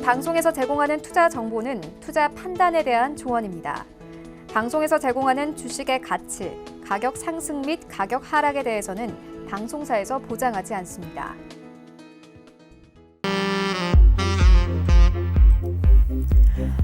방송에서 제공하는 투자 정보는 투자 판단에 대한 조언입니다. 방송에서 제공하는 주식의 가치, 가격 상승 및 가격 하락에 대해서는 방송사에서 보장하지 않습니다.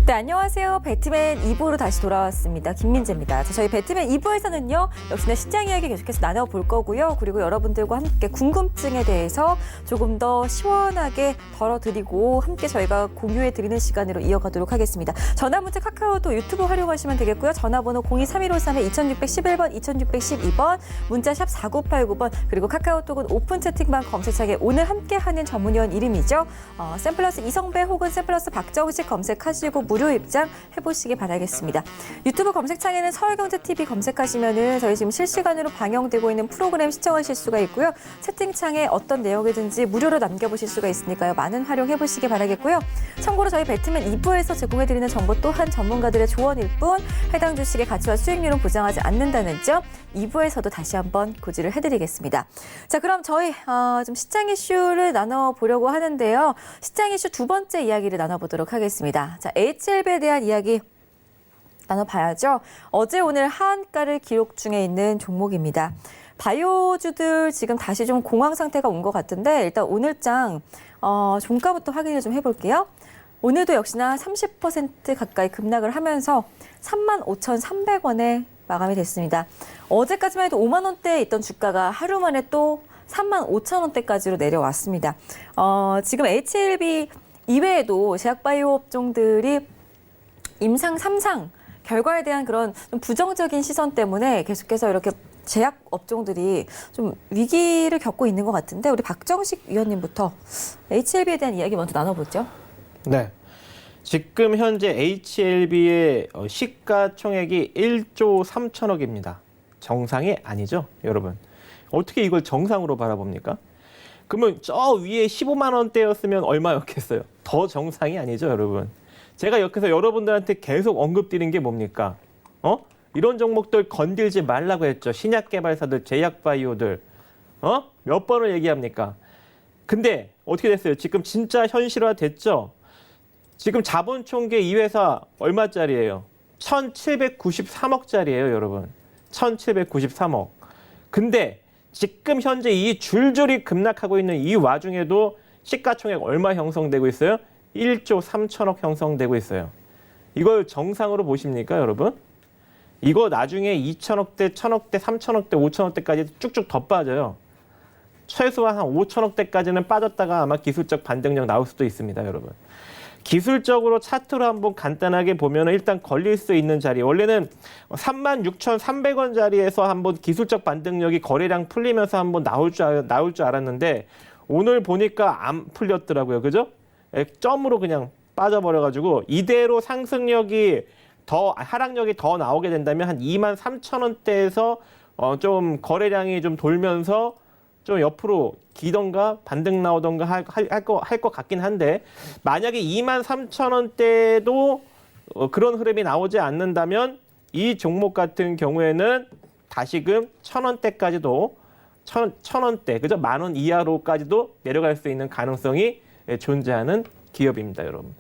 네, 안녕하세요. 배트맨 2부로 다시 돌아왔습니다. 김민재입니다. 저희 배트맨 2부에서는요, 역시나 시장 이야기 계속해서 나눠볼 거고요. 그리고 여러분들과 함께 궁금증에 대해서 조금 더 시원하게 덜어드리고 함께 저희가 공유해드리는 시간으로 이어가도록 하겠습니다. 전화문자 카카오톡 유튜브 활용하시면 되겠고요. 전화번호 023153-2611번, 2612번, 문자샵 4989번, 그리고 카카오톡은 오픈 채팅방 검색창에 오늘 함께하는 전문위원 이름이죠. 샘플러스 이성배 혹은 샘플러스 박정식 검색하시고 무료 입장 해보시기 바라겠습니다. 유튜브 검색창에는 서울경제TV 검색하시면은 저희 지금 실시간으로 방영되고 있는 프로그램 시청하실 수가 있고요. 채팅창에 어떤 내용이든지 무료로 남겨보실 수가 있으니까요. 많은 활용해보시기 바라겠고요. 참고로 저희 배트맨 2부에서 제공해드리는 정보 또한 전문가들의 조언일 뿐 해당 주식의 가치와 수익률은 보장하지 않는다는 점 2부에서도 다시 한번 고지를 해드리겠습니다. 자, 그럼 저희 좀 시장 이슈를 나눠보려고 하는데요. 시장 이슈 두 번째 이야기를 나눠보도록 하겠습니다. 자, HLB에 대한 이야기 나눠봐야죠. 어제 오늘 하한가를 기록 중에 있는 종목입니다. 바이오주들 지금 다시 좀 공황 상태가 온 것 같은데 일단 오늘장 종가부터 확인을 좀 해볼게요. 오늘도 역시나 30% 가까이 급락을 하면서 35,300원에 마감이 됐습니다. 어제까지만 해도 5만 원대에 있던 주가가 하루 만에 또 35,000원대까지로 내려왔습니다. 지금 HLB 이외에도 제약바이오 업종들이 임상 3상 결과에 대한 그런 좀 부정적인 시선 때문에 계속해서 이렇게 제약 업종들이 좀 위기를 겪고 있는 것 같은데 우리 박정식 위원님부터 HLB에 대한 이야기 먼저 나눠보죠. 네. 지금 현재 HLB의 시가총액이 1조 3천억입니다. 정상이 아니죠, 여러분. 어떻게 이걸 정상으로 바라봅니까? 그러면 저 위에 15만 원대였으면 얼마였겠어요? 더 정상이 아니죠, 여러분. 제가 여기서 여러분들한테 계속 언급드린 게 뭡니까? 이런 종목들 건들지 말라고 했죠. 신약 개발사들, 제약 바이오들. 몇 번을 얘기합니까? 근데 어떻게 됐어요? 지금 진짜 현실화 됐죠? 지금 자본 총계 이 회사 얼마짜리예요? 1,793억짜리예요, 여러분. 1,793억. 근데 지금 현재 이 줄줄이 급락하고 있는 이 와중에도 시가총액 얼마 형성되고 있어요? 1조 3천억 형성되고 있어요. 이걸 정상으로 보십니까, 여러분? 이거 나중에 2천억대, 1,000억대, 3천억대, 5천억대까지 쭉쭉 더 빠져요. 최소한 한 5천억대까지는 빠졌다가 아마 기술적 반등력 나올 수도 있습니다, 여러분. 기술적으로 차트로 한번 간단하게 보면 일단 걸릴 수 있는 자리, 원래는 36,300원짜리에서 한번 기술적 반등력이 거래량 풀리면서 한번 나올 줄 알았는데 오늘 보니까 안 풀렸더라고요. 그죠? 점으로 그냥 빠져버려가지고 이대로 상승력이 더 하락력이 더 나오게 된다면 한 23,000원대에서 좀 거래량이 좀 돌면서 좀 옆으로 기던가 반등 나오던가 할 것 같긴 한데 만약에 23,000원대도 그런 흐름이 나오지 않는다면 이 종목 같은 경우에는 다시금 1,000원대까지도 1,000원대 그죠? 10,000원 이하로까지도 내려갈 수 있는 가능성이 존재하는 기업입니다, 여러분.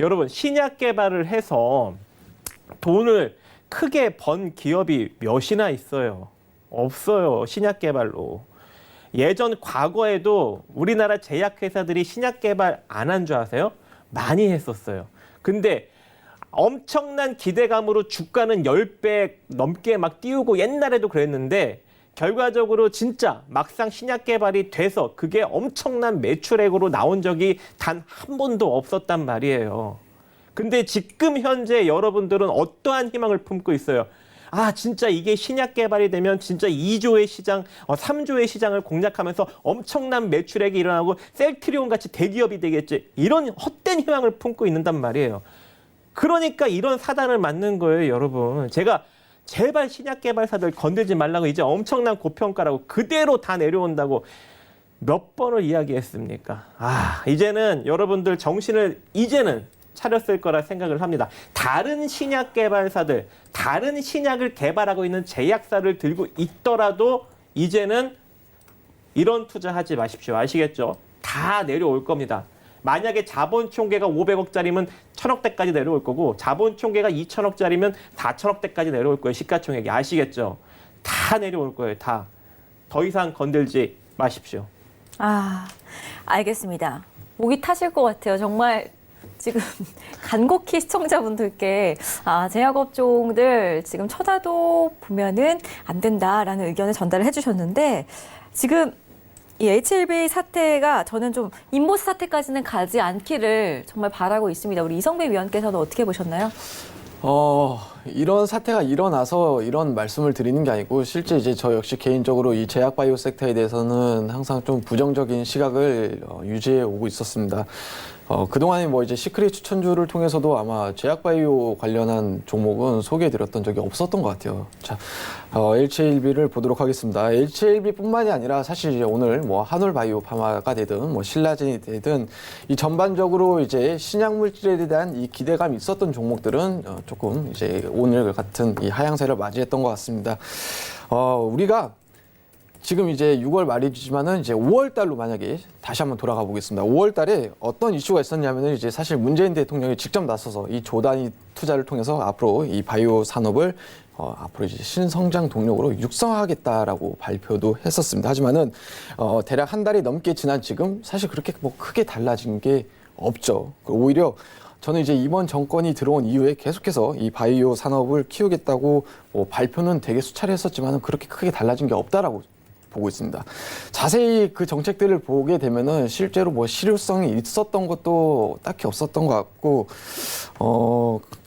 여러분, 신약 개발을 해서 돈을 크게 번 기업이 몇이나 있어요? 없어요. 신약 개발로. 예전 과거에도 우리나라 제약회사들이 신약 개발 안 한 줄 아세요? 많이 했었어요. 근데 엄청난 기대감으로 주가는 10배 넘게 막 띄우고 옛날에도 그랬는데 결과적으로 진짜 막상 신약 개발이 돼서 그게 엄청난 매출액으로 나온 적이 단 한 번도 없었단 말이에요. 근데 지금 현재 여러분들은 어떠한 희망을 품고 있어요? 아, 진짜 이게 신약 개발이 되면 진짜 2조의 시장, 3조의 시장을 공략하면서 엄청난 매출액이 일어나고 셀트리온 같이 대기업이 되겠지. 이런 헛된 희망을 품고 있는단 말이에요. 그러니까 이런 사단을 맞는 거예요, 여러분. 제가 제발 신약 개발사들 건들지 말라고 이제 엄청난 고평가라고 그대로 다 내려온다고 몇 번을 이야기했습니까? 이제는 여러분들 정신을 이제는 차렸을 거라 생각을 합니다. 다른 신약 개발사들, 다른 신약을 개발하고 있는 제약사를 들고 있더라도 이제는 이런 투자하지 마십시오. 아시겠죠? 다 내려올 겁니다. 만약에 자본 총계가 500억짜리면 1000억대까지 내려올 거고 자본 총계가 2000억짜리면 4000억대까지 내려올 거예요. 시가총액이. 아시겠죠? 다 내려올 거예요. 다. 더 이상 건들지 마십시오. 아, 알겠습니다. 목이 타실 것 같아요. 정말 지금 간곡히 시청자분들께 제약업종들 지금 쳐다도 보면은 안 된다라는 의견을 전달을 해주셨는데 지금 이 H1B 사태가 저는 좀 인보스 사태까지는 가지 않기를 정말 바라고 있습니다. 우리 이성배 위원께서는 어떻게 보셨나요? 이런 사태가 일어나서 이런 말씀을 드리는 게 아니고 실제 이제 저 역시 개인적으로 이 제약 바이오 섹터에 대해서는 항상 좀 부정적인 시각을 유지해 오고 있었습니다. 그동안에 뭐 이제 시크릿 추천주를 통해서도 아마 제약 바이오 관련한 종목은 소개해 드렸던 적이 없었던 것 같아요. 자, LCLB를 보도록 하겠습니다. LCLB뿐만이 아니라 사실 이제 오늘 뭐 한올 바이오 파마가 되든 뭐 신라젠이 되든 이 전반적으로 이제 신약 물질에 대한 이 기대감이 있었던 종목들은 조금 이제 오늘 같은 이 하향세를 맞이했던 것 같습니다. 우리가 지금 이제 6월 말이지만은 이제 5월 달로 만약에 다시 한번 돌아가 보겠습니다. 5월 달에 어떤 이슈가 있었냐면은 이제 사실 문재인 대통령이 직접 나서서 이 조 단위 투자를 통해서 앞으로 이 바이오 산업을 앞으로 이제 신성장 동력으로 육성하겠다라고 발표도 했었습니다. 하지만은 대략 한 달이 넘게 지난 지금 사실 그렇게 뭐 크게 달라진 게 없죠. 오히려 저는 이제 이번 정권이 들어온 이후에 계속해서 이 바이오 산업을 키우겠다고 뭐 발표는 되게 수차례 했었지만은 그렇게 크게 달라진 게 없다라고 보고 있습니다. 자세히 그 정책들을 보게 되면은 실제로 뭐 실효성이 있었던 것도 딱히 없었던 것 같고,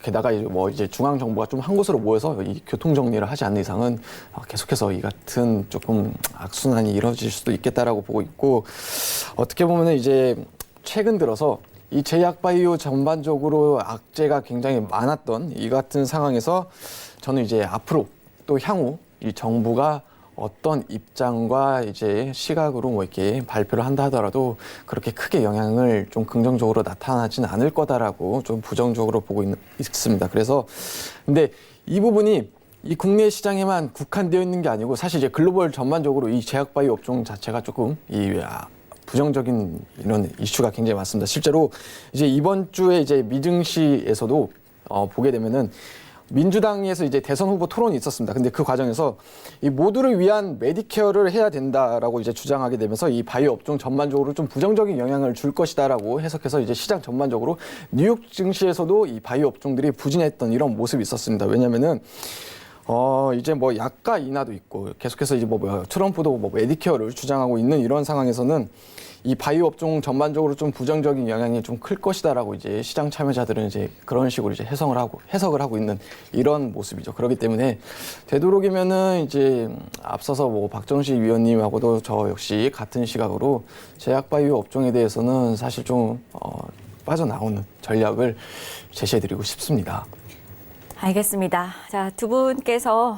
게다가 이제 중앙 정부가 좀 한 곳으로 모여서 이 교통 정리를 하지 않는 이상은 계속해서 이 같은 조금 악순환이 이루어질 수도 있겠다라고 보고 있고, 어떻게 보면은 이제 최근 들어서 이 제약 바이오 전반적으로 악재가 굉장히 많았던 이 같은 상황에서 저는 이제 앞으로 또 향후 이 정부가 어떤 입장과 이제 시각으로 뭐 이렇게 발표를 한다 하더라도 그렇게 크게 영향을 좀 긍정적으로 나타나진 않을 거다라고 좀 부정적으로 보고 있습니다. 그래서 근데 이 부분이 이 국내 시장에만 국한되어 있는 게 아니고 사실 이제 글로벌 전반적으로 이 제약 바이오 업종 자체가 조금 부정적인 이런 이슈가 굉장히 많습니다. 실제로 이제 이번 주에 이제 미증시에서도 보게 되면은 민주당에서 이제 대선 후보 토론이 있었습니다. 근데 그 과정에서 이 모두를 위한 메디케어를 해야 된다라고 이제 주장하게 되면서 이 바이오 업종 전반적으로 좀 부정적인 영향을 줄 것이다라고 해석해서 이제 시장 전반적으로 뉴욕 증시에서도 이 바이오 업종들이 부진했던 이런 모습이 있었습니다. 왜냐면은 이제 뭐 약가 인하도 있고 계속해서 이제 트럼프도 뭐 메디케어를 주장하고 있는 이런 상황에서는 이 바이오 업종 전반적으로 좀 부정적인 영향이 좀 클 것이다라고 이제 시장 참여자들은 이제 그런 식으로 이제 해석을 하고 있는 이런 모습이죠. 그렇기 때문에 되도록이면은 이제 앞서서 뭐 박정식 위원님하고도 저 역시 같은 시각으로 제약 바이오 업종에 대해서는 사실 좀 빠져나오는 전략을 제시해드리고 싶습니다. 알겠습니다. 자, 두 분께서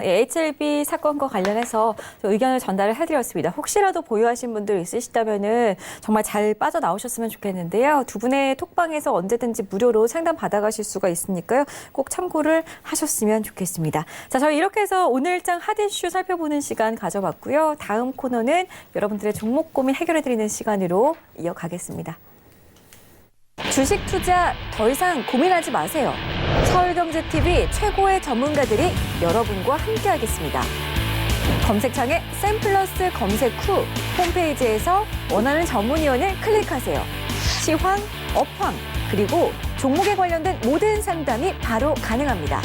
HLB 사건과 관련해서 의견을 전달을 해드렸습니다. 혹시라도 보유하신 분들 있으시다면은 정말 잘 빠져나오셨으면 좋겠는데요. 두 분의 톡방에서 언제든지 무료로 상담 받아가실 수가 있으니까요. 꼭 참고를 하셨으면 좋겠습니다. 자, 저희 이렇게 해서 오늘장 핫 이슈 살펴보는 시간 가져봤고요. 다음 코너는 여러분들의 종목 고민 해결해드리는 시간으로 이어가겠습니다. 주식 투자 더 이상 고민하지 마세요. 서울경제TV 최고의 전문가들이 여러분과 함께하겠습니다. 검색창에 샘플러스 검색 후 홈페이지에서 원하는 전문위원을 클릭하세요. 시황, 업황, 그리고 종목에 관련된 모든 상담이 바로 가능합니다.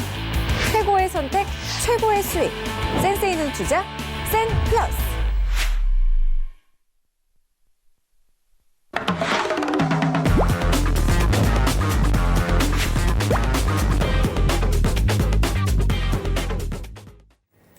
최고의 선택, 최고의 수익. 센스 있는 투자, 샘플러스.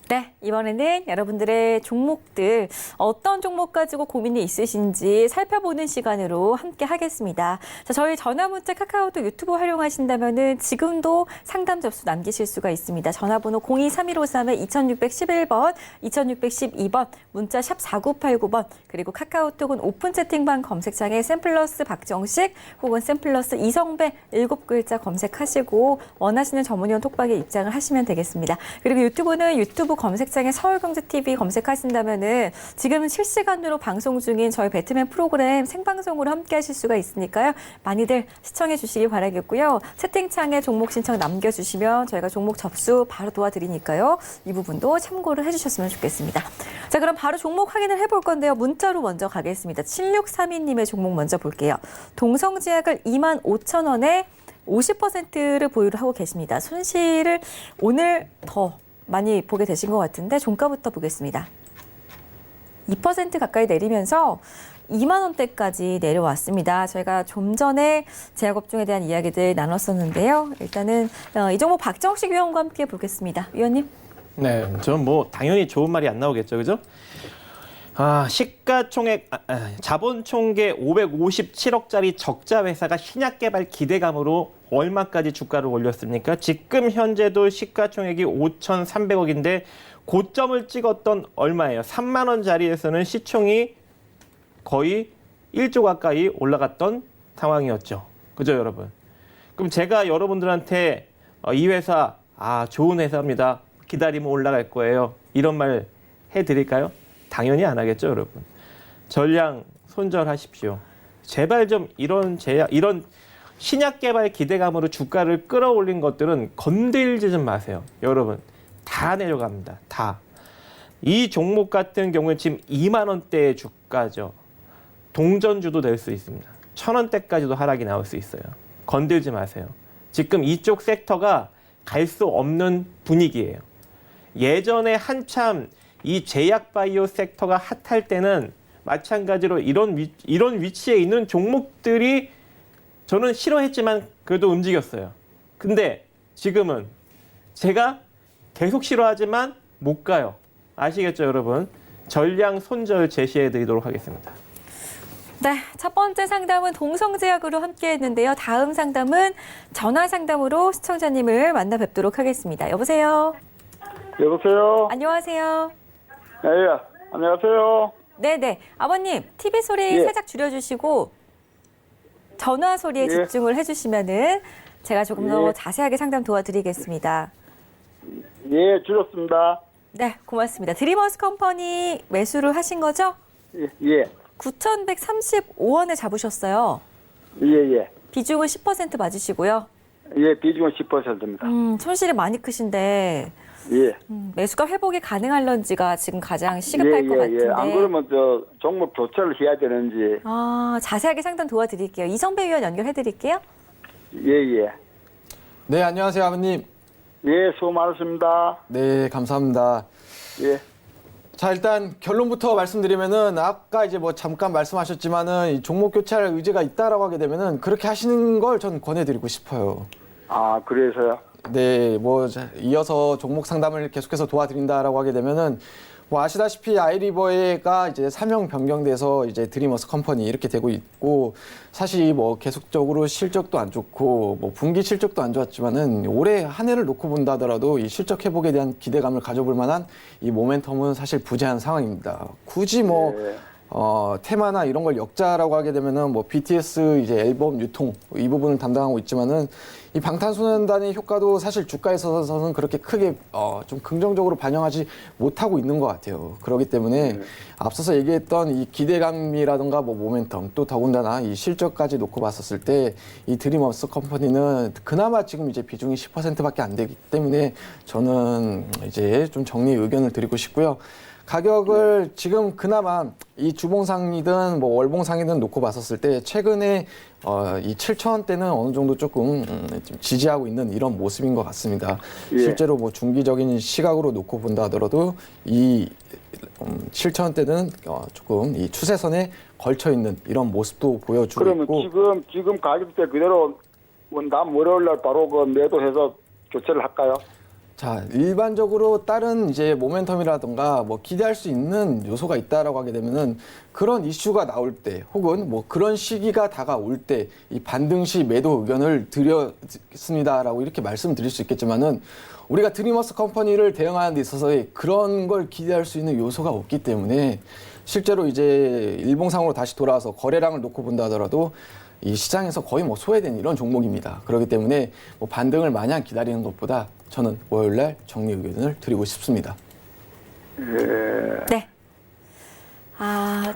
네, 이번에는 여러분들의 종목들 어떤 종목 가지고 고민이 있으신지 살펴보는 시간으로 함께 하겠습니다. 자, 저희 전화 문자 카카오톡 유튜브 활용하신다면은 지금도 상담 접수 남기실 수가 있습니다. 전화번호 023153-2611번, 2612번, 문자 샵 4989번, 그리고 카카오톡은 오픈 채팅방 검색창에 샘플러스 박정식 혹은 샘플러스 이성배 7글자 검색하시고 원하시는 전문위원 톡방에 입장을 하시면 되겠습니다. 그리고 유튜브는 유튜브 검색창 검색창에 서울경제TV 검색하신다면은 지금 실시간으로 방송 중인 저희 배트맨 프로그램 생방송으로 함께 하실 수가 있으니까요. 많이들 시청해 주시기 바라겠고요. 채팅창에 종목 신청 남겨주시면 저희가 종목 접수 바로 도와드리니까요. 이 부분도 참고를 해주셨으면 좋겠습니다. 자, 그럼 바로 종목 확인을 해볼 건데요. 문자로 먼저 가겠습니다. 7632님의 종목 먼저 볼게요. 동성제약을 25,000원에 50%를 보유를 하고 계십니다. 손실을 오늘 더 많이 보게 되신 것 같은데 종가부터 보겠습니다. 2% 가까이 내리면서 2만 원대까지 내려왔습니다. 저희가 좀 전에 제약업종에 대한 이야기들 나눴었는데요. 일단은 이 종목 박정식 위원과 함께 보겠습니다. 위원님. 네, 저는 뭐 당연히 좋은 말이 안 나오겠죠, 그죠? 시가총액 자본 총계 557억짜리 적자 회사가 신약 개발 기대감으로 얼마까지 주가를 올렸습니까? 지금 현재도 시가총액이 5,300억인데 고점을 찍었던 얼마예요? 3만 원짜리에서는 시총이 거의 1조 가까이 올라갔던 상황이었죠. 그죠, 여러분? 그럼 제가 여러분들한테 이 회사 좋은 회사입니다. 기다리면 올라갈 거예요. 이런 말 해드릴까요? 당연히 안 하겠죠, 여러분. 전량 손절하십시오. 제발 좀 이런 신약 개발 기대감으로 주가를 끌어올린 것들은 건들지 좀 마세요. 여러분, 다 내려갑니다. 다. 이 종목 같은 경우는 지금 2만 원대의 주가죠. 동전주도 될 수 있습니다. 1,000원대까지도 하락이 나올 수 있어요. 건들지 마세요. 지금 이쪽 섹터가 갈 수 없는 분위기예요. 예전에 한참 이 제약바이오 섹터가 핫할 때는 마찬가지로 이런 위치에 있는 종목들이 저는 싫어했지만 그래도 움직였어요. 근데 지금은 제가 계속 싫어하지만 못 가요. 아시겠죠, 여러분? 전량 손절 제시해 드리도록 하겠습니다. 네, 첫 번째 상담은 동성제약으로 함께 했는데요. 다음 상담은 전화 상담으로 시청자님을 만나 뵙도록 하겠습니다. 여보세요? 여보세요? 안녕하세요? 예, 안녕하세요. 네네. 아버님, TV 소리 예. 살짝 줄여주시고 전화 소리에 예. 집중을 해주시면은 제가 조금 더 자세하게 상담 도와드리겠습니다. 예, 줄였습니다. 네, 고맙습니다. 드리머스 컴퍼니 매수를 하신 거죠? 예. 9,135원에 잡으셨어요. 예. 비중은 10% 맞으시고요. 예, 비중은 10%입니다. 손실이 많이 크신데 예. 매수가 회복이 가능할런지가 지금 가장 시급할 것 같은데. 안 그러면 종목 교체를 해야 되는지. 자세하게 상담 도와드릴게요. 이성배 위원 연결해드릴게요. 예. 네, 안녕하세요, 아버님. 예, 수고 많으십니다. 네, 감사합니다. 예. 자, 일단 결론부터 말씀드리면은 아까 이제 뭐 잠깐 말씀하셨지만은 이 종목 교체할 의지가 있다라고 하게 되면은 그렇게 하시는 걸 전 권해드리고 싶어요. 그래서요? 네, 뭐 이어서 종목 상담을 계속해서 도와드린다라고 하게 되면은 뭐 아시다시피 아이리버가 이제 사명 변경돼서 이제 드리머스 컴퍼니 이렇게 되고 있고 사실 뭐 계속적으로 실적도 안 좋고 뭐 분기 실적도 안 좋았지만은 올해 한 해를 놓고 본다 하더라도 이 실적 회복에 대한 기대감을 가져볼 만한 이 모멘텀은 사실 부재한 상황입니다. 굳이 뭐 네. 테마나 이런 걸 역자라고 하게 되면은 뭐 BTS 이제 앨범 유통 이 부분을 담당하고 있지만은 이 방탄소년단의 효과도 사실 주가에 있어서는 그렇게 크게 좀 긍정적으로 반영하지 못하고 있는 것 같아요. 그렇기 때문에 앞서서 얘기했던 이 기대감이라든가 뭐 모멘텀 또 더군다나 이 실적까지 놓고 봤었을 때 이 드림업스 컴퍼니는 그나마 지금 이제 비중이 10%밖에 안 되기 때문에 저는 이제 좀 정리 의견을 드리고 싶고요. 가격을 지금 그나마 이 주봉상이든 뭐 월봉상이든 놓고 봤었을 때 최근에 이 7,000원대는 어느 정도 조금 좀 지지하고 있는 이런 모습인 것 같습니다. 예. 실제로 뭐 중기적인 시각으로 놓고 본다 하더라도 이 7,000원대는 조금 이 추세선에 걸쳐 있는 이런 모습도 보여주고 그러면 있고 지금 가격대 그대로 다음 월요일 날 바로 매도해서 교체를 할까요? 자, 일반적으로 다른 이제 모멘텀이라든가 뭐 기대할 수 있는 요소가 있다라고 하게 되면은 그런 이슈가 나올 때 혹은 뭐 그런 시기가 다가올 때 이 반등 시 매도 의견을 드렸습니다라고 이렇게 말씀드릴 수 있겠지만은 우리가 드리머스 컴퍼니를 대응하는 데 있어서의 그런 걸 기대할 수 있는 요소가 없기 때문에 실제로 이제 일봉상으로 다시 돌아와서 거래량을 놓고 본다 하더라도 이 시장에서 거의 뭐 소외된 이런 종목입니다. 그렇기 때문에 뭐 반등을 마냥 기다리는 것보다 저는 월요일 날 정리 의견을 드리고 싶습니다. 예. 네.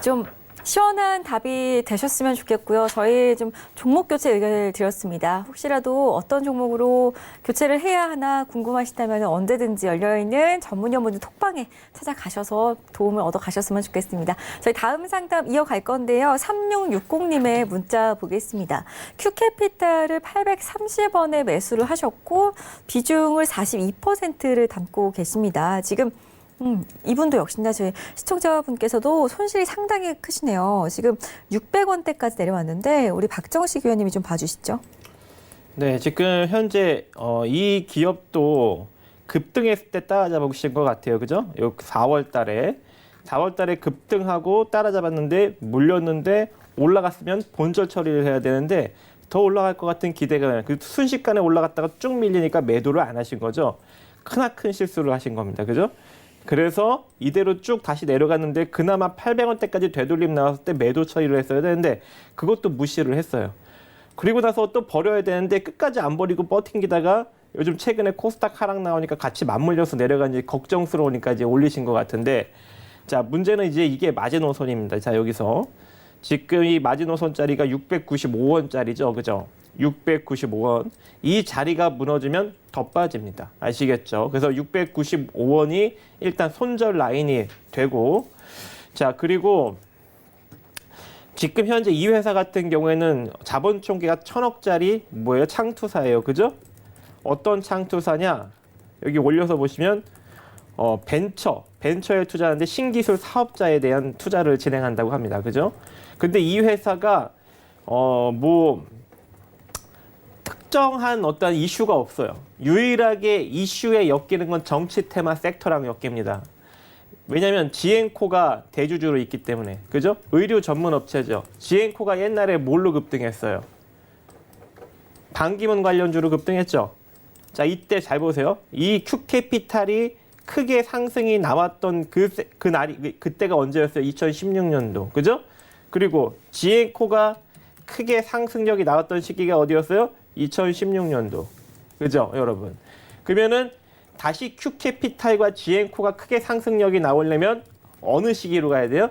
좀 시원한 답이 되셨으면 좋겠고요. 저희 좀 종목 교체 의견을 드렸습니다. 혹시라도 어떤 종목으로 교체를 해야 하나 궁금하시다면 언제든지 열려있는 전문위원분들 톡방에 찾아가셔서 도움을 얻어가셨으면 좋겠습니다. 저희 다음 상담 이어갈 건데요. 3660님의 문자 보겠습니다. 큐캐피탈을 830원에 매수를 하셨고 비중을 42%를 담고 계십니다. 지금 이분도 역시나 저희 시청자분께서도 손실이 상당히 크시네요. 지금 600원대까지 내려왔는데 우리 박정식 위원님이 좀 봐주시죠. 네, 지금 현재 이 기업도 급등했을 때 따라잡으신 것 같아요. 그죠? 요 4월 달에 급등하고 따라잡았는데 물렸는데 올라갔으면 본절 처리를 해야 되는데 더 올라갈 것 같은 기대가 순식간에 올라갔다가 쭉 밀리니까 매도를 안 하신 거죠. 크나큰 실수를 하신 겁니다. 그죠? 그래서 이대로 쭉 다시 내려갔는데 그나마 800원대까지 되돌림 나왔을 때 매도 처리를 했어야 되는데 그것도 무시를 했어요. 그리고 나서 또 버려야 되는데 끝까지 안 버리고 버팅기다가 요즘 최근에 코스닥 하락 나오니까 같이 맞물려서 내려가니 걱정스러우니까 이제 올리신 것 같은데 자, 문제는 이제 이게 마지노선입니다. 자, 여기서 지금 이 마지노선짜리가 695원짜리죠. 그죠? 695원. 이 자리가 무너지면 더 빠집니다. 아시겠죠? 그래서 695원이 일단 손절 라인이 되고 자, 그리고 지금 현재 이 회사 같은 경우에는 자본 총계가 1000억짜리 뭐예요? 창투사예요. 그죠? 어떤 창투사냐? 여기 올려서 보시면 벤처에 투자하는데 신기술 사업자에 대한 투자를 진행한다고 합니다. 그죠? 근데 이 회사가 특정한 어떤 이슈가 없어요. 유일하게 이슈에 엮이는 건 정치 테마 섹터랑 엮입니다. 왜냐하면 지엔코가 대주주로 있기 때문에. 그죠? 의류 전문 업체죠. 지엔코가 옛날에 뭘로 급등했어요? 반기문 관련주로 급등했죠. 자, 이때 잘 보세요. 이 큐캐피탈이 크게 상승이 나왔던 그때가 언제였어요? 2016년도. 그죠? 그리고 지엔코가 크게 상승력이 나왔던 시기가 어디였어요? 2016년도. 그죠, 여러분? 그러면은 다시 큐캐피탈과 지엔코가 크게 상승력이 나오려면 어느 시기로 가야 돼요?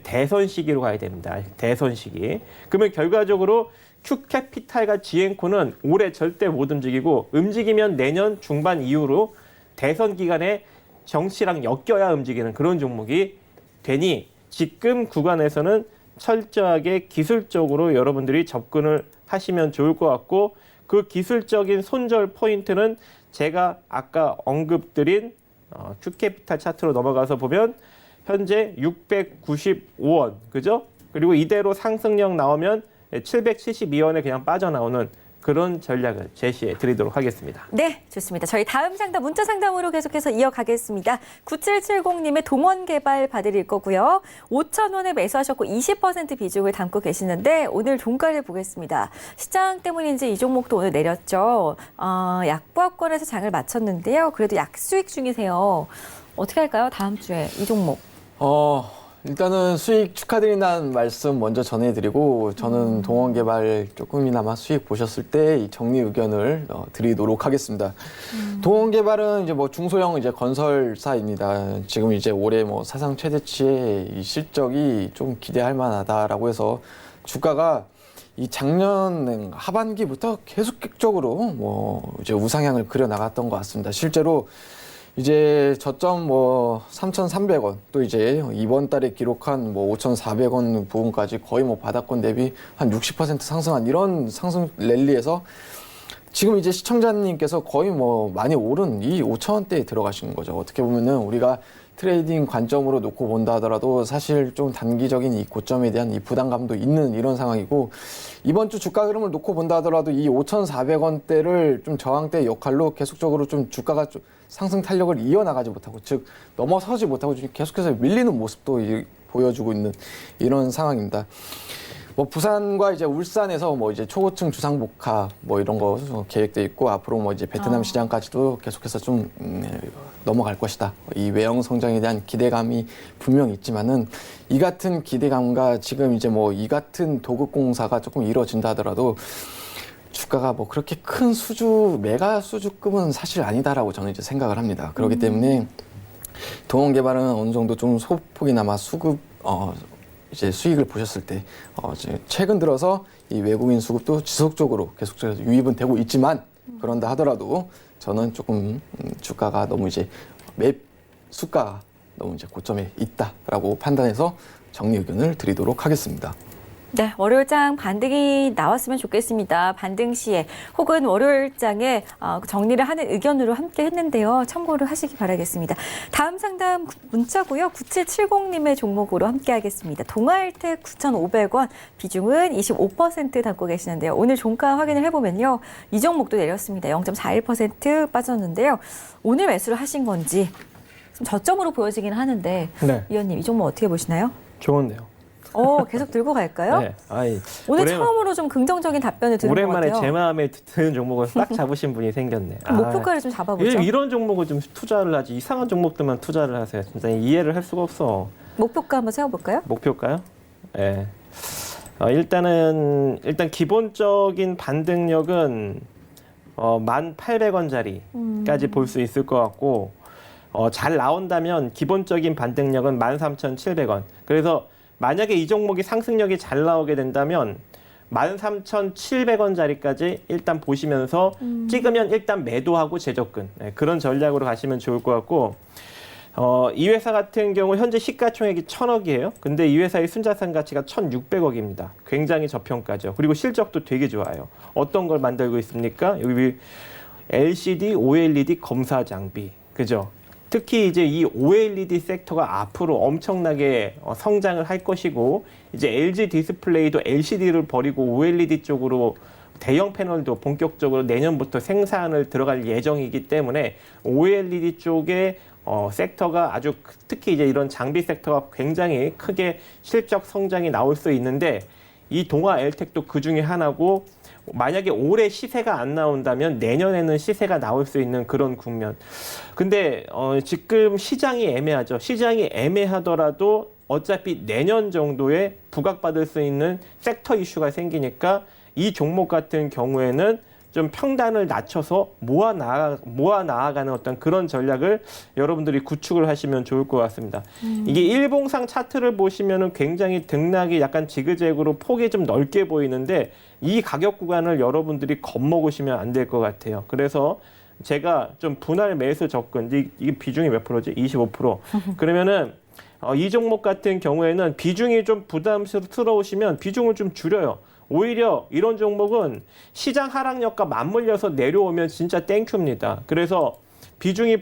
대선 시기로 가야 됩니다. 대선 시기. 그러면 결과적으로 큐캐피탈과 지엔코는 올해 절대 못 움직이고 움직이면 내년 중반 이후로 대선 기간에 정치랑 엮여야 움직이는 그런 종목이 되니 지금 구간에서는 철저하게 기술적으로 여러분들이 접근을 하시면 좋을 것 같고 그 기술적인 손절 포인트는 제가 아까 언급드린 큐캐피탈 차트로 넘어가서 보면 현재 695원, 그죠? 그리고 이대로 상승력 나오면 772원에 그냥 빠져나오는 그런 전략을 제시해 드리도록 하겠습니다. 네, 좋습니다. 저희 다음 상담, 문자 상담으로 계속해서 이어가겠습니다. 9770님의 동원개발 봐드릴 거고요. 5,000원에 매수하셨고 20% 비중을 담고 계시는데 오늘 종가를 보겠습니다. 시장 때문인지 이 종목도 오늘 내렸죠. 약보합권에서 장을 마쳤는데요. 그래도 약수익 중이세요. 어떻게 할까요? 다음 주에 이 종목. 일단은 수익 축하드린다는 말씀 먼저 전해드리고 저는 동원개발 조금이나마 수익 보셨을 때 이 정리 의견을 드리도록 하겠습니다. 동원개발은 이제 뭐 중소형 이제 건설사입니다. 지금 이제 올해 뭐 사상 최대치의 이 실적이 좀 기대할 만하다라고 해서 주가가 이 작년 하반기부터 계속적으로 뭐 이제 우상향을 그려 나갔던 것 같습니다. 실제로 이제 저점 3,300원 또 이제 이번 달에 기록한 5,400원 부분까지 거의 바닥권 대비 한 60% 상승한 이런 상승 랠리에서 지금 이제 시청자님께서 거의 많이 오른 이 5,000원대에 들어가시는 거죠. 어떻게 보면은 우리가 트레이딩 관점으로 놓고 본다 하더라도 사실 좀 단기적인 이 고점에 대한 이 부담감도 있는 이런 상황이고 이번 주 주가 흐름을 놓고 본다 하더라도 이 5,400원대를 좀 저항대 역할로 계속적으로 좀 주가가 좀 상승 탄력을 이어나가지 못하고 즉 넘어서지 못하고 계속해서 밀리는 모습도 보여주고 있는 이런 상황입니다. 부산과 이제 울산에서 이제 초고층 주상복합 이런 거 계획돼 있고 앞으로 이제 베트남 시장까지도 계속해서 좀 넘어갈 것이다. 이 외형 성장에 대한 기대감이 분명 있지만은 이 같은 기대감과 지금 이제 이 같은 도급공사가 조금 이루어진다 하더라도 주가가 그렇게 큰 메가 수주급은 사실 아니다라고 저는 이제 생각을 합니다. 그렇기 때문에 동원개발은 어느 정도 좀 소폭이나마 수급 이제 수익을 보셨을 때 이제 최근 들어서 이 외국인 수급도 지속적으로 계속적으로 유입은 되고 있지만 그런다 하더라도 저는 조금 주가가 너무 이제 수가가 너무 이제 고점에 있다라고 판단해서 정리 의견을 드리도록 하겠습니다. 네, 월요일장 반등이 나왔으면 좋겠습니다. 반등 시에 혹은 월요일장에 정리를 하는 의견으로 함께 했는데요. 참고를 하시기 바라겠습니다. 다음 상담 문자고요. 9770님의 종목으로 함께 하겠습니다. 동아일텍 9,500원, 비중은 25% 담고 계시는데요. 오늘 종가 확인을 해보면요. 이 종목도 내렸습니다. 0.41% 빠졌는데요. 오늘 매수를 하신 건지 좀 저점으로 보여지긴 하는데 네. 위원님 이 종목 어떻게 보시나요? 좋은데요. 계속 들고 갈까요? 네. 오늘 처음으로 좀 긍정적인 답변을 들은 것 오랜만에 같아요. 제 마음에 드는 종목을 딱 잡으신 분이 생겼네. 목표가를 좀 잡아보죠. 이런 종목을 좀 투자를 하지 이상한 종목들만 투자를 하세요. 진짜 이해를 할 수가 없어. 목표가 한번 세워볼까요? 목표가요? 예. 일단 기본적인 반등력은 1,800원짜리까지 볼 수 있을 것 같고 잘 나온다면 기본적인 반등력은 13,700원. 그래서 만약에 이 종목이 상승력이 잘 나오게 된다면 13,700원짜리까지 일단 보시면서 찍으면 일단 매도하고 재접근 그런 전략으로 가시면 좋을 것 같고 이 회사 같은 경우 현재 시가총액이 1,000억이에요. 근데 이 회사의 순자산 가치가 1,600억입니다. 굉장히 저평가죠. 그리고 실적도 되게 좋아요. 어떤 걸 만들고 있습니까? 여기 LCD, OLED 검사 장비, 그죠? 특히 이제 이 OLED 섹터가 앞으로 엄청나게 성장을 할 것이고 이제 LG 디스플레이도 LCD를 버리고 OLED 쪽으로 대형 패널도 본격적으로 내년부터 생산을 들어갈 예정이기 때문에 OLED 쪽에 섹터가 아주 특히 이제 이런 장비 섹터가 굉장히 크게 실적 성장이 나올 수 있는데 이 동아 엘텍도 그 중에 하나고 만약에 올해 시세가 안 나온다면 내년에는 시세가 나올 수 있는 그런 국면. 근데 지금 시장이 애매하죠. 시장이 애매하더라도 어차피 내년 정도에 부각받을 수 있는 섹터 이슈가 생기니까 이 종목 같은 경우에는 좀 평단을 낮춰서 모아 나아가는 어떤 그런 전략을 여러분들이 구축을 하시면 좋을 것 같습니다. 이게 일봉상 차트를 보시면은 굉장히 등락이 약간 지그재그로 폭이 좀 넓게 보이는데 이 가격 구간을 여러분들이 겁먹으시면 안 될 것 같아요. 그래서 제가 좀 분할 매수 접근, 이게 비중이 몇 프로지? 25%. 그러면은 이 종목 같은 경우에는 비중이 좀 부담스러우시면 비중을 좀 줄여요. 오히려 이런 종목은 시장 하락력과 맞물려서 내려오면 진짜 땡큐입니다. 그래서 비중이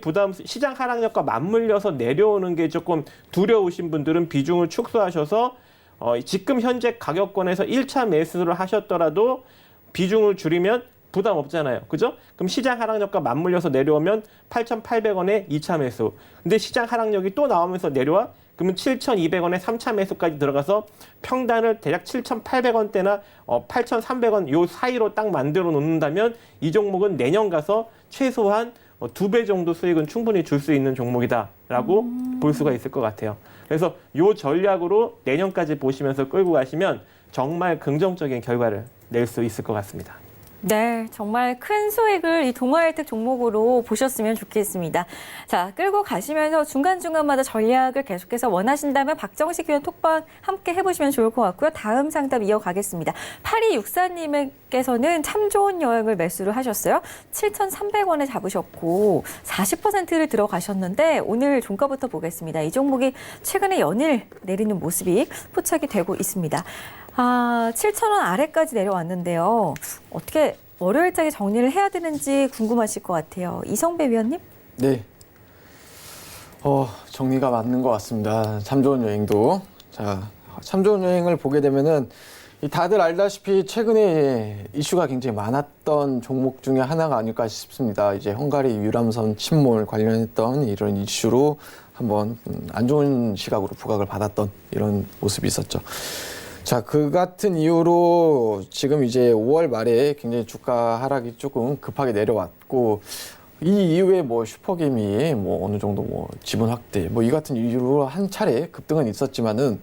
시장 하락력과 맞물려서 내려오는 게 조금 두려우신 분들은 비중을 축소하셔서 지금 현재 가격권에서 1차 매수를 하셨더라도 비중을 줄이면 부담 없잖아요. 그죠? 그럼 시장 하락력과 맞물려서 내려오면 8,800원에 2차 매수. 근데 시장 하락력이 또 나오면서 내려와? 그러면 7,200원에 3차 매수까지 들어가서 평단을 대략 7,800원대나 8,300원 요 사이로 딱 만들어 놓는다면 이 종목은 내년 가서 최소한 2배 정도 수익은 충분히 줄 수 있는 종목이다라고 볼 수가 있을 것 같아요. 그래서 요 전략으로 내년까지 보시면서 끌고 가시면 정말 긍정적인 결과를 낼 수 있을 것 같습니다. 네, 정말 큰 수익을 이 동아일텍 종목으로 보셨으면 좋겠습니다. 자, 끌고 가시면서 중간중간마다 전략을 계속해서 원하신다면 박정식 위원 톡방 함께 해보시면 좋을 것 같고요. 다음 상담 이어가겠습니다. 8264님께서는 참 좋은 여행을 매수를 하셨어요. 7,300원에 잡으셨고 40%를 들어가셨는데 오늘 종가부터 보겠습니다. 이 종목이 최근에 연일 내리는 모습이 포착이 되고 있습니다. 7,000원 아래까지 내려왔는데요. 어떻게 월요일장에 정리를 해야 되는지 궁금하실 것 같아요. 이성배 위원님? 네. 정리가 맞는 것 같습니다. 참 좋은 여행도. 자, 참 좋은 여행을 보게 되면은 다들 알다시피 최근에 이슈가 굉장히 많았던 종목 중에 하나가 아닐까 싶습니다. 이제 헝가리 유람선 침몰 관련했던 이런 이슈로 한번 안 좋은 시각으로 부각을 받았던 이런 모습이 있었죠. 자, 그 같은 이유로 지금 이제 5월 말에 굉장히 주가 하락이 조금 급하게 내려왔고 이 이후에 뭐 슈퍼개미 뭐 어느 정도 뭐 지분 확대 뭐 이 같은 이유로 한 차례 급등은 있었지만은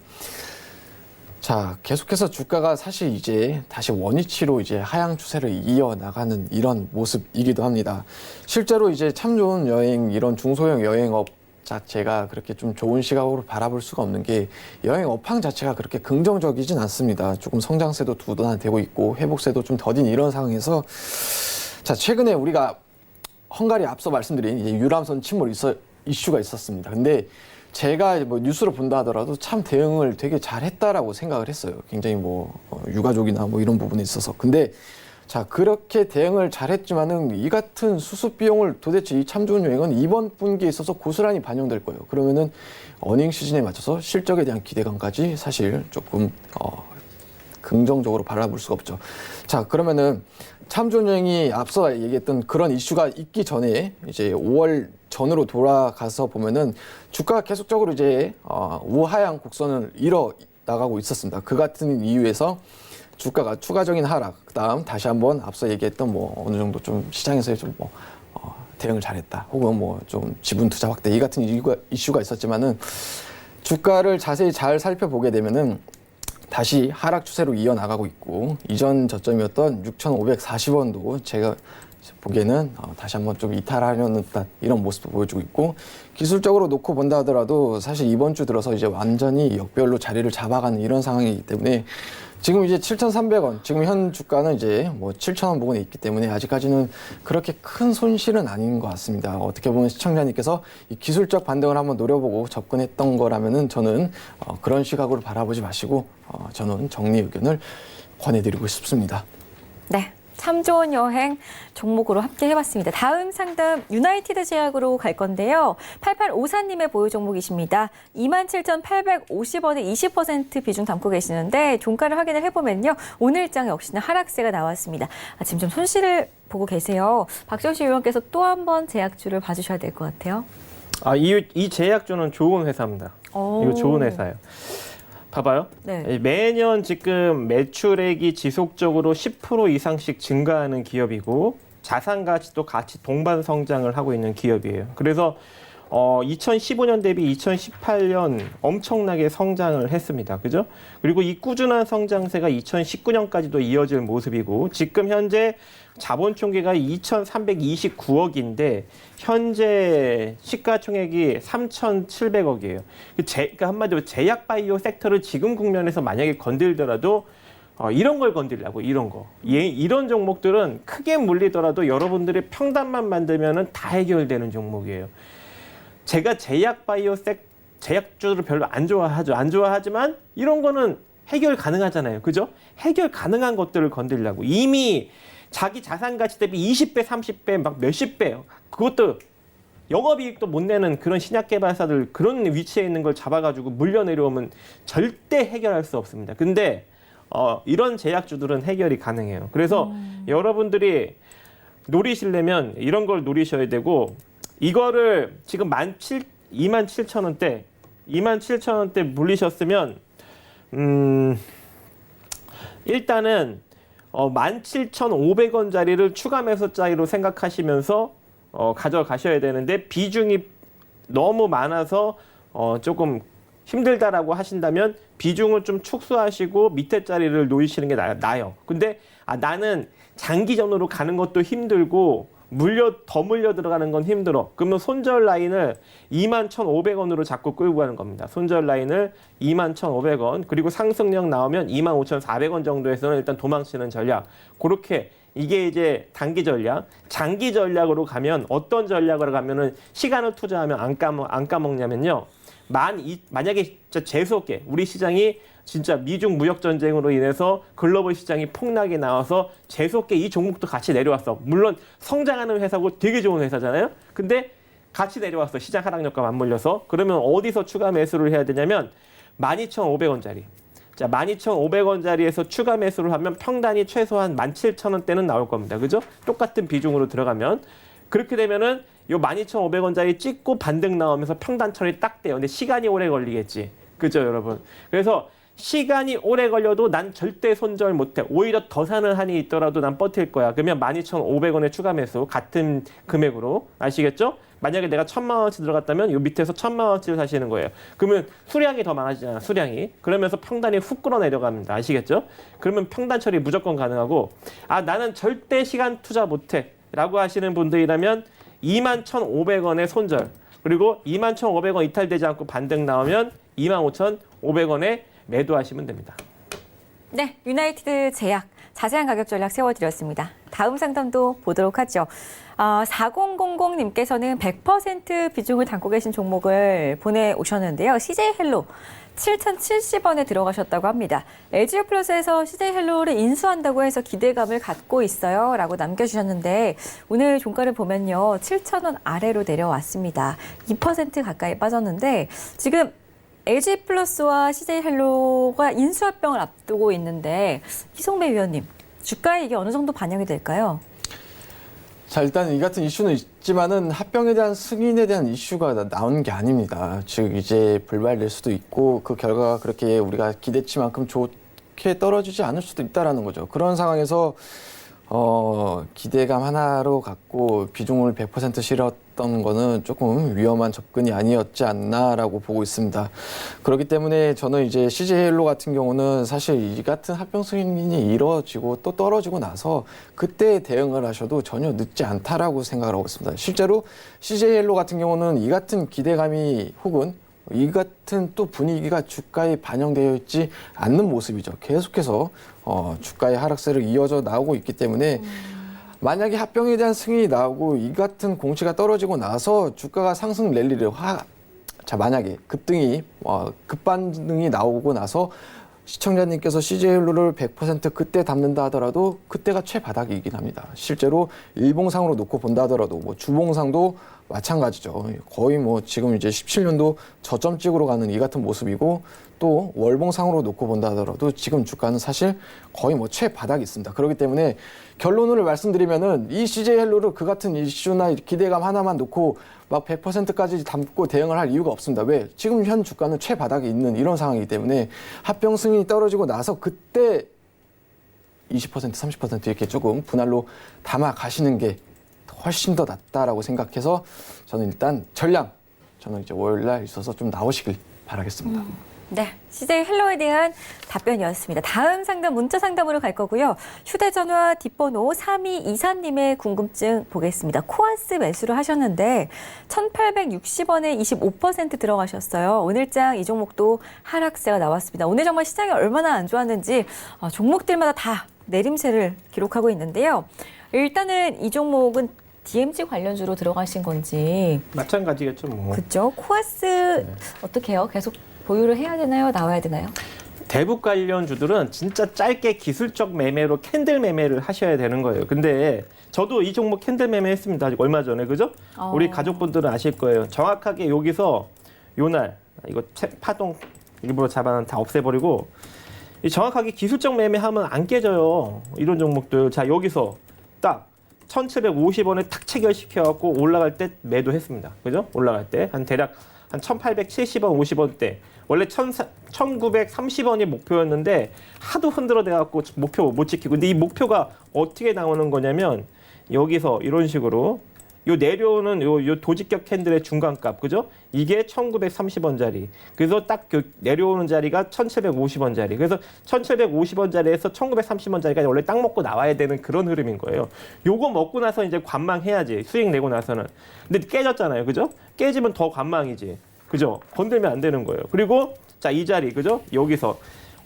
자, 계속해서 주가가 사실 이제 다시 원위치로 이제 하향 추세를 이어나가는 이런 모습이기도 합니다. 실제로 이제 참 좋은 여행, 이런 중소형 여행업 자체가 그렇게 좀 좋은 시각으로 바라볼 수가 없는 게 여행 업황 자체가 그렇게 긍정적이진 않습니다. 조금 성장세도 둔화되고 있고 회복세도 좀 더딘 이런 상황에서 자, 최근에 우리가 헝가리 앞서 말씀드린 이제 유람선 침몰 이슈가 있었습니다. 근데 제가 뭐 뉴스로 본다 하더라도 참 대응을 되게 잘했다라고 생각을 했어요. 굉장히 뭐 유가족이나 뭐 이런 부분에 있어서. 근데 자, 그렇게 대응을 잘했지만은 이 같은 수습 비용을 도대체 이 참 좋은 여행은 이번 분기에 있어서 고스란히 반영될 거예요. 그러면은 어닝 시즌에 맞춰서 실적에 대한 기대감까지 사실 조금 긍정적으로 바라볼 수가 없죠. 자, 그러면은 참 좋은 여행이 앞서 얘기했던 그런 이슈가 있기 전에 이제 5월 전으로 돌아가서 보면은 주가가 계속적으로 이제 우하향 곡선을 이뤄 나가고 있었습니다. 그 같은 이유에서 주가가 추가적인 하락, 그다음 다시 한번 앞서 얘기했던 뭐 어느 정도 좀 시장에서의 좀 뭐 대응을 잘했다, 혹은 뭐 좀 지분 투자 확대 이 같은 이슈가 있었지만은 주가를 자세히 잘 살펴보게 되면은 다시 하락 추세로 이어나가고 있고 이전 저점이었던 6,540원도 제가 보기에는 다시 한번 좀 이탈하려는 이런 모습도 보여주고 있고 기술적으로 놓고 본다 하더라도 사실 이번 주 들어서 이제 완전히 역별로 자리를 잡아가는 이런 상황이기 때문에 지금 이제 7,300원, 지금 현 주가는 이제 뭐 7,000원 부근에 있기 때문에 아직까지는 그렇게 큰 손실은 아닌 것 같습니다. 어떻게 보면 시청자님께서 이 기술적 반등을 한번 노려보고 접근했던 거라면은 저는 그런 시각으로 바라보지 마시고 저는 정리 의견을 권해드리고 싶습니다. 네. 참 좋은 여행 종목으로 함께 해봤습니다. 다음 상담 유나이티드 제약으로 갈 건데요. 8854님의 보유 종목이십니다. 27,850원에 20% 비중 담고 계시는데 종가를 확인을 해보면요. 오늘장 역시나 하락세가 나왔습니다. 지금 좀 손실을 보고 계세요. 박정식 의원께서 또 한 번 제약주를 봐주셔야 될 것 같아요. 이 제약주는 좋은 회사입니다. 이거 좋은 회사예요. 봐봐요. 네. 매년 지금 매출액이 지속적으로 10% 이상씩 증가하는 기업이고 자산 가치도 같이 동반 성장을 하고 있는 기업이에요. 그래서 2015년 대비 2018년 엄청나게 성장을 했습니다. 그죠? 그리고 이 꾸준한 성장세가 2019년까지도 이어질 모습이고 지금 현재 자본 총계가 2,329억인데 현재 시가총액이 3,700억이에요. 그러니까 한마디로 제약 바이오 섹터를 지금 국면에서 만약에 건들더라도 이런 걸 건드리려고 이런 거. 이런 종목들은 크게 물리더라도 여러분들이 평단만 만들면은 다 해결되는 종목이에요. 제가 제약 바이오 제약주를 별로 안 좋아하지만 이런 거는 해결 가능하잖아요. 그죠? 해결 가능한 것들을 건드리려고. 이미 자기 자산 가치 대비 20배, 30배, 막 몇십 배, 그것도 영업이익도 못 내는 그런 신약 개발사들 그런 위치에 있는 걸 잡아가지고 물려 내려오면 절대 해결할 수 없습니다. 근데 이런 제약주들은 해결이 가능해요. 그래서 여러분들이 노리시려면 이런 걸 노리셔야 되고 이거를 지금 27,000원대, 27,000원대 물리셨으면 일단은 17,500원짜리를 추가 매수짜리로 생각하시면서 가져가셔야 되는데 비중이 너무 많아서 조금 힘들다라고 하신다면 비중을 좀 축소하시고 밑에 자리를 놓으시는 게 나아요. 근데 나는 장기전으로 가는 것도 힘들고 더 물려 들어가는 건 힘들어. 그러면 손절 라인을 21,500원으로 자꾸 끌고 가는 겁니다. 손절 라인을 21,500원 그리고 상승력 나오면 25,400원 정도에서는 일단 도망치는 전략. 그렇게 이게 이제 단기 전략. 장기 전략으로 가면 어떤 전략으로 가면은 시간을 투자하면 안 까먹냐면요. 만약에 진짜 재수없게 우리 시장이 진짜 미중 무역 전쟁으로 인해서 글로벌 시장이 폭락이 나와서 재수없게 이 종목도 같이 내려왔어. 물론 성장하는 회사고 되게 좋은 회사잖아요. 근데 같이 내려왔어. 시장 하락력과 맞물려서. 그러면 어디서 추가 매수를 해야 되냐면 12,500원짜리. 자, 12,500원짜리에서 추가 매수를 하면 평단이 최소한 17,000원대는 나올 겁니다. 그죠? 똑같은 비중으로 들어가면. 그렇게 되면은 요 12,500원짜리 찍고 반등 나오면서 평단 처리 딱 돼요. 근데 시간이 오래 걸리겠지. 그죠, 여러분? 그래서 시간이 오래 걸려도 난 절대 손절 못해. 오히려 더 사는 한이 있더라도 난 버틸 거야. 그러면 12,500원의 추가 매수 같은 금액으로. 아시겠죠? 만약에 내가 1,000만 원치 들어갔다면 요 밑에서 1,000만 원치를 사시는 거예요. 그러면 수량이 더 많아지잖아. 수량이. 그러면서 평단이 훅 끌어내려갑니다. 아시겠죠? 그러면 평단 처리 무조건 가능하고 나는 절대 시간 투자 못해. 라고 하시는 분들이라면 21,500원의 손절. 그리고 21,500원 이탈되지 않고 반등 나오면 25,500원에 매도하시면 됩니다. 네, 유나이티드 제약 자세한 가격 전략 세워드렸습니다. 다음 상담도 보도록 하죠. 4000님께서는 100% 비중을 담고 계신 종목을 보내오셨는데요. CJ헬로 7,070원에 들어가셨다고 합니다. LG유플러스에서 CJ헬로를 인수한다고 해서 기대감을 갖고 있어요 라고 남겨주셨는데 오늘 종가를 보면요. 7,000원 아래로 내려왔습니다. 2% 가까이 빠졌는데 지금 LG플러스와 CJ헬로가 인수합병을 앞두고 있는데 이성배 위원님, 주가에 이게 어느 정도 반영이 될까요? 자, 일단 이 같은 이슈는 있지만은 합병에 대한 승인에 대한 이슈가 나오는 게 아닙니다. 즉 이제 불발될 수도 있고 그 결과가 그렇게 우리가 기대치만큼 좋게 떨어지지 않을 수도 있다라는 거죠. 그런 상황에서 기대감 하나로 갖고 비중을 100% 실었던 거는 조금 위험한 접근이 아니었지 않나라고 보고 있습니다. 그렇기 때문에 저는 이제 CJ헬로 같은 경우는 사실 이 같은 합병 승인이 이루어지고 또 떨어지고 나서 그때 대응을 하셔도 전혀 늦지 않다라고 생각을 하고 있습니다. 실제로 CJ헬로 같은 경우는 이 같은 기대감이 혹은 이 같은 또 분위기가 주가에 반영되어 있지 않는 모습이죠. 계속해서 주가의 하락세를 이어져 나오고 있기 때문에 만약에 합병에 대한 승인이 나오고 이 같은 공시가 떨어지고 나서 주가가 상승 랠리를 만약에 급반등이 나오고 나서 시청자님께서 CJ헬로를 100% 그때 담는다 하더라도 그때가 최바닥이긴 합니다. 실제로 일봉상으로 놓고 본다 하더라도 뭐 주봉상도 마찬가지죠. 거의 뭐 지금 이제 17년도 저점 찍으러 가는 이 같은 모습이고 또 월봉상으로 놓고 본다 하더라도 지금 주가는 사실 거의 뭐 최바닥이 있습니다. 그렇기 때문에 결론을 말씀드리면은 이 CJ헬로를 그 같은 이슈나 기대감 하나만 놓고 막 100%까지 담고 대응을 할 이유가 없습니다. 왜? 지금 현 주가는 최바닥에 있는 이런 상황이기 때문에 합병 승인이 떨어지고 나서 그때 20% 30% 이렇게 조금 분할로 담아 가시는 게 훨씬 더 낫다라고 생각해서 저는 일단 저는 이제 월요일날 있어서 좀 나오시길 바라겠습니다. 네, CJ헬로에 대한 답변이었습니다. 다음 상담 문자 상담으로 갈 거고요. 휴대전화 뒷번호 3224님의 궁금증 보겠습니다. 코아스 매수를 하셨는데 1,860원에 25% 들어가셨어요. 오늘장 이 종목도 하락세가 나왔습니다. 오늘 정말 시장이 얼마나 안 좋았는지 종목들마다 다 내림세를 기록하고 있는데요. 일단은 이 종목은 DMZ 관련주로 들어가신 건지. 마찬가지겠죠, 뭐. 그렇죠. 코아스 어떻게 해요? 계속 보유를 해야 되나요? 나와야 되나요? 대북 관련주들은 진짜 짧게 기술적 매매로 캔들 매매를 하셔야 되는 거예요. 근데 저도 이 종목 캔들 매매 했습니다. 얼마 전에, 그죠? 우리 가족분들은 아실 거예요. 정확하게 여기서 요날, 이거 파동 일부러 잡아는 다 없애버리고, 정확하게 기술적 매매하면 안 깨져요. 이런 종목들. 자, 여기서 딱 1,750원에 탁 체결시켜갖고 올라갈 때 매도했습니다. 그죠? 올라갈 때. 대략 한 1,870원, 50원대. 원래 1,930원이 목표였는데 하도 흔들어대갖고 목표 못 지키고. 근데 이 목표가 어떻게 나오는 거냐면 여기서 이런 식으로 요 내려오는 요 도직격 캔들의 중간값, 그죠? 이게 1,930원짜리. 그래서 딱 그 내려오는 자리가 1,750원짜리. 그래서 1,750원짜리에서 1,930원짜리가 원래 딱 먹고 나와야 되는 그런 흐름인 거예요. 요거 먹고 나서 이제 관망해야지. 수익 내고 나서는. 근데 깨졌잖아요, 그죠? 깨지면 더 관망이지, 그죠? 건들면 안 되는 거예요. 그리고 자, 이 자리, 그죠? 여기서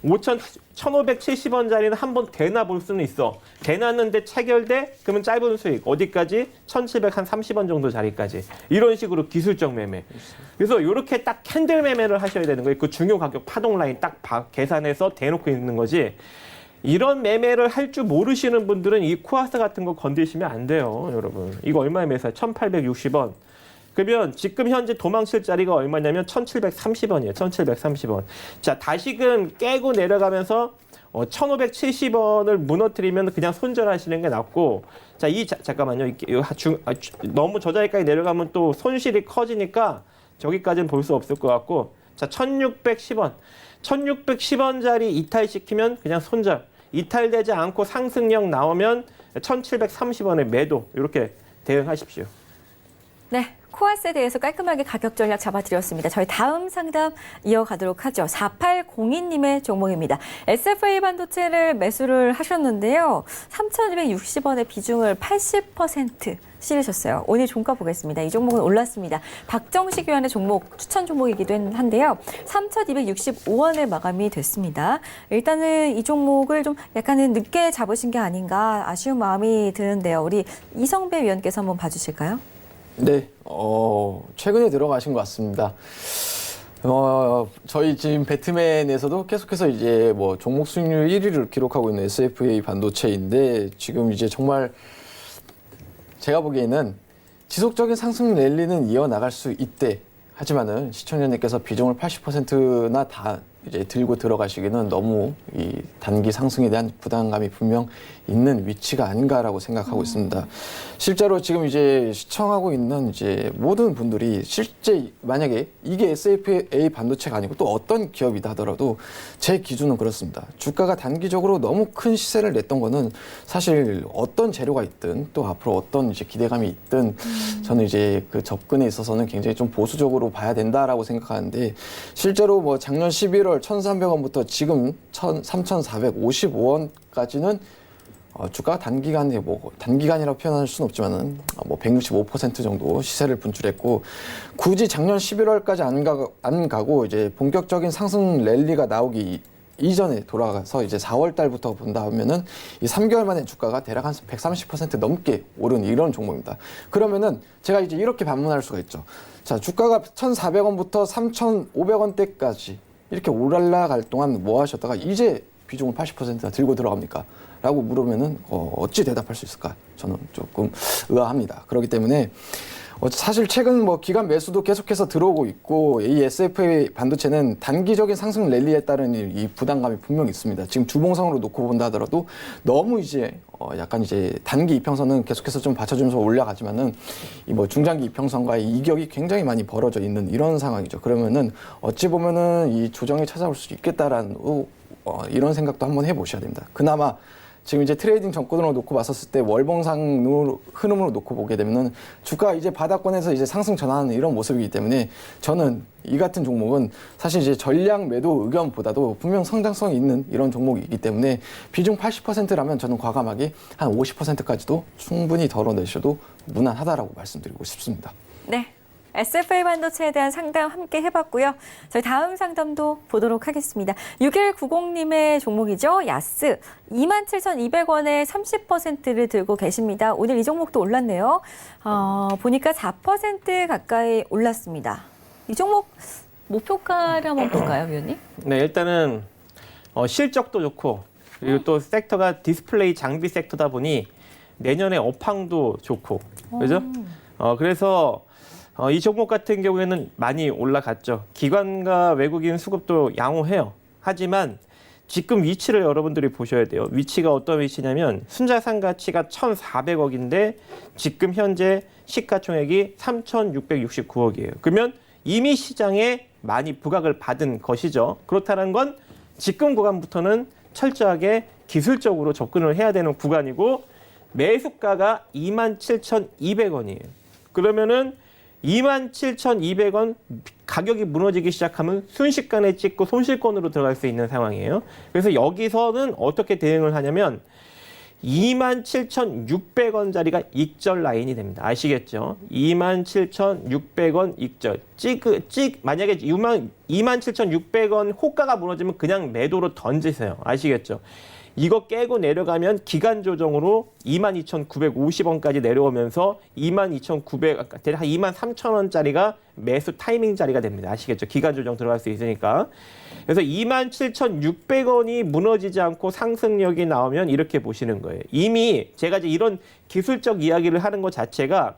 1,570원짜리는 한번 대나 볼 수는 있어. 대놨는데 체결돼? 그러면 짧은 수익. 어디까지? 1,730원 정도 자리까지. 이런 식으로 기술적 매매. 그래서 이렇게 딱 캔들 매매를 하셔야 되는 거예요. 그 중요 가격 파동 라인 딱 계산해서 대놓고 있는 거지. 이런 매매를 할 줄 모르시는 분들은 이 코아스 같은 거 건드시면 안 돼요, 여러분. 이거 얼마에 매수해? 1,860원. 그러면 지금 현재 도망칠 자리가 얼마냐면 1,730원이에요. 1,730원. 자, 다시금 깨고 내려가면서 1,570원을 무너뜨리면 그냥 손절하시는 게 낫고, 자, 잠깐만요. 너무 저 자리까지 내려가면 또 손실이 커지니까 저기까지는 볼 수 없을 것 같고, 자, 1,610원. 1,610원짜리 이탈시키면 그냥 손절. 이탈되지 않고 상승력 나오면 1,730원에 매도. 이렇게 대응하십시오. 네, 코아스에 대해서 깔끔하게 가격 전략 잡아드렸습니다. 저희 다음 상담 이어가도록 하죠. 4802님의 종목입니다. SFA 반도체를 매수를 하셨는데요. 3,260원의 비중을 80% 실으셨어요. 오늘 종가 보겠습니다. 이 종목은 올랐습니다. 박정식 위원의 종목, 추천 종목이기도 한데요. 3,265원에 마감이 됐습니다. 일단은 이 종목을 좀 약간은 늦게 잡으신 게 아닌가 아쉬운 마음이 드는데요. 우리 이성배 위원께서 한번 봐주실까요? 네, 최근에 들어가신 것 같습니다. 저희 지금 배트맨에서도 계속해서 이제 뭐 종목 수익률 1위를 기록하고 있는 SFA 반도체인데 지금 이제 정말 제가 보기에는 지속적인 상승 랠리는 이어나갈 수 있대. 하지만은 시청자님께서 비중을 80%나 다 이제 들고 들어가시기는 너무 이 단기 상승에 대한 부담감이 분명 있는 위치가 아닌가라고 생각하고 있습니다. 실제로 지금 이제 시청하고 있는 이제 모든 분들이 실제 만약에 이게 SFA 반도체가 아니고 또 어떤 기업이다 하더라도 제 기준은 그렇습니다. 주가가 단기적으로 너무 큰 시세를 냈던 거는 사실 어떤 재료가 있든 또 앞으로 어떤 이제 기대감이 있든 저는 이제 그 접근에 있어서는 굉장히 좀 보수적으로 봐야 된다라고 생각하는데 실제로 뭐 작년 11월 1,300원부터 지금 3,455원까지는 주가가 단기간에 뭐 단기간이라고 표현할 수는 없지만은 뭐 165% 정도 시세를 분출했고 굳이 작년 11월까지 안 가고 이제 본격적인 상승 랠리가 나오기 이전에 돌아가서 이제 4월 달부터 본다 하면은 이 3개월 만에 주가가 대략 한 130% 넘게 오른 이런 종목입니다. 그러면은 제가 이제 이렇게 반문할 수가 있죠. 자, 주가가 1,400원부터 3,500원대까지 이렇게 올라갈 동안 뭐 하셨다가 이제 비중을 80%나 들고 들어갑니까? 라고 물으면은 어찌 대답할 수 있을까? 저는 조금 의아합니다. 그렇기 때문에 사실 최근 뭐 기간 매수도 계속해서 들어오고 있고 이 SFA 반도체는 단기적인 상승 랠리에 따른 이 부담감이 분명히 있습니다. 지금 주봉상으로 놓고 본다 하더라도 너무 이제 약간 이제 단기 이평선은 계속해서 좀 받쳐주면서 올라가지만은 이 뭐 중장기 이평선과의 이격이 굉장히 많이 벌어져 있는 이런 상황이죠. 그러면은 어찌 보면은 이 조정이 찾아올 수 있겠다라는 이런 생각도 한번 해보셔야 됩니다. 그나마 지금 이제 트레이딩 정권으로 놓고 봤었을 때 월봉상 흐름으로 놓고 보게 되면은 주가 이제 바닥권에서 이제 상승 전환하는 이런 모습이기 때문에 저는 이 같은 종목은 사실 이제 전량 매도 의견보다도 분명 성장성이 있는 이런 종목이기 때문에 비중 80%라면 저는 과감하게 한 50%까지도 충분히 덜어내셔도 무난하다라고 말씀드리고 싶습니다. 네. SFA 반도체에 대한 상담 함께 해봤고요. 저희 다음 상담도 보도록 하겠습니다. 6190님의 종목이죠. 야스 27,200원에 30%를 들고 계십니다. 오늘 이 종목도 올랐네요. 보니까 4% 가까이 올랐습니다. 이 종목 목표가를 한번 볼까요, 위원님? 네, 일단은 실적도 좋고 그리고 또 섹터가 디스플레이 장비 섹터다 보니 내년에 업황도 좋고 그죠? 그래서 이 종목 같은 경우에는 많이 올라갔죠. 기관과 외국인 수급도 양호해요. 하지만 지금 위치를 여러분들이 보셔야 돼요. 위치가 어떤 위치냐면 순자산 가치가 1,400억인데 지금 현재 시가총액이 3,669억이에요. 그러면 이미 시장에 많이 부각을 받은 것이죠. 그렇다는 건 지금 구간부터는 철저하게 기술적으로 접근을 해야 되는 구간이고 매수가가 27,200원이에요. 그러면은 27,200원 가격이 무너지기 시작하면 순식간에 찍고 손실권으로 들어갈 수 있는 상황이에요. 그래서 여기서는 어떻게 대응을 하냐면 27,600원짜리가 익절 라인이 됩니다. 아시겠죠? 27,600원 익절. 만약에 27,600원 호가가 무너지면 그냥 매도로 던지세요. 아시겠죠? 이거 깨고 내려가면 기간 조정으로 22,950원까지 내려오면서 22,900, 대략 23,000원짜리가 매수 타이밍 자리가 됩니다. 아시겠죠? 기간 조정 들어갈 수 있으니까. 그래서 27,600원이 무너지지 않고 상승력이 나오면 이렇게 보시는 거예요. 이미 제가 이제 이런 기술적 이야기를 하는 것 자체가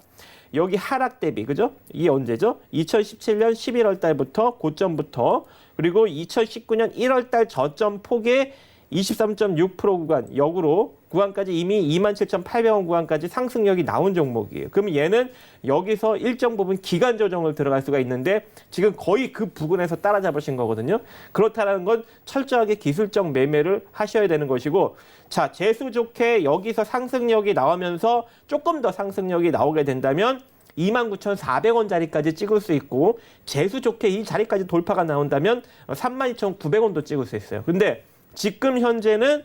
여기 하락 대비, 그죠? 이게 언제죠? 2017년 11월 달부터 고점부터 그리고 2019년 1월 달 저점 폭의 23.6% 구간, 역으로 구간까지 이미 27,800원 구간까지 상승력이 나온 종목이에요. 그럼 얘는 여기서 일정 부분 기간 조정을 들어갈 수가 있는데 지금 거의 그 부근에서 따라잡으신 거거든요. 그렇다는 건 철저하게 기술적 매매를 하셔야 되는 것이고, 자, 재수 좋게 여기서 상승력이 나오면서 조금 더 상승력이 나오게 된다면 29,400원짜리까지 찍을 수 있고, 재수 좋게 이 자리까지 돌파가 나온다면 32,900원도 찍을 수 있어요. 근데 지금 현재는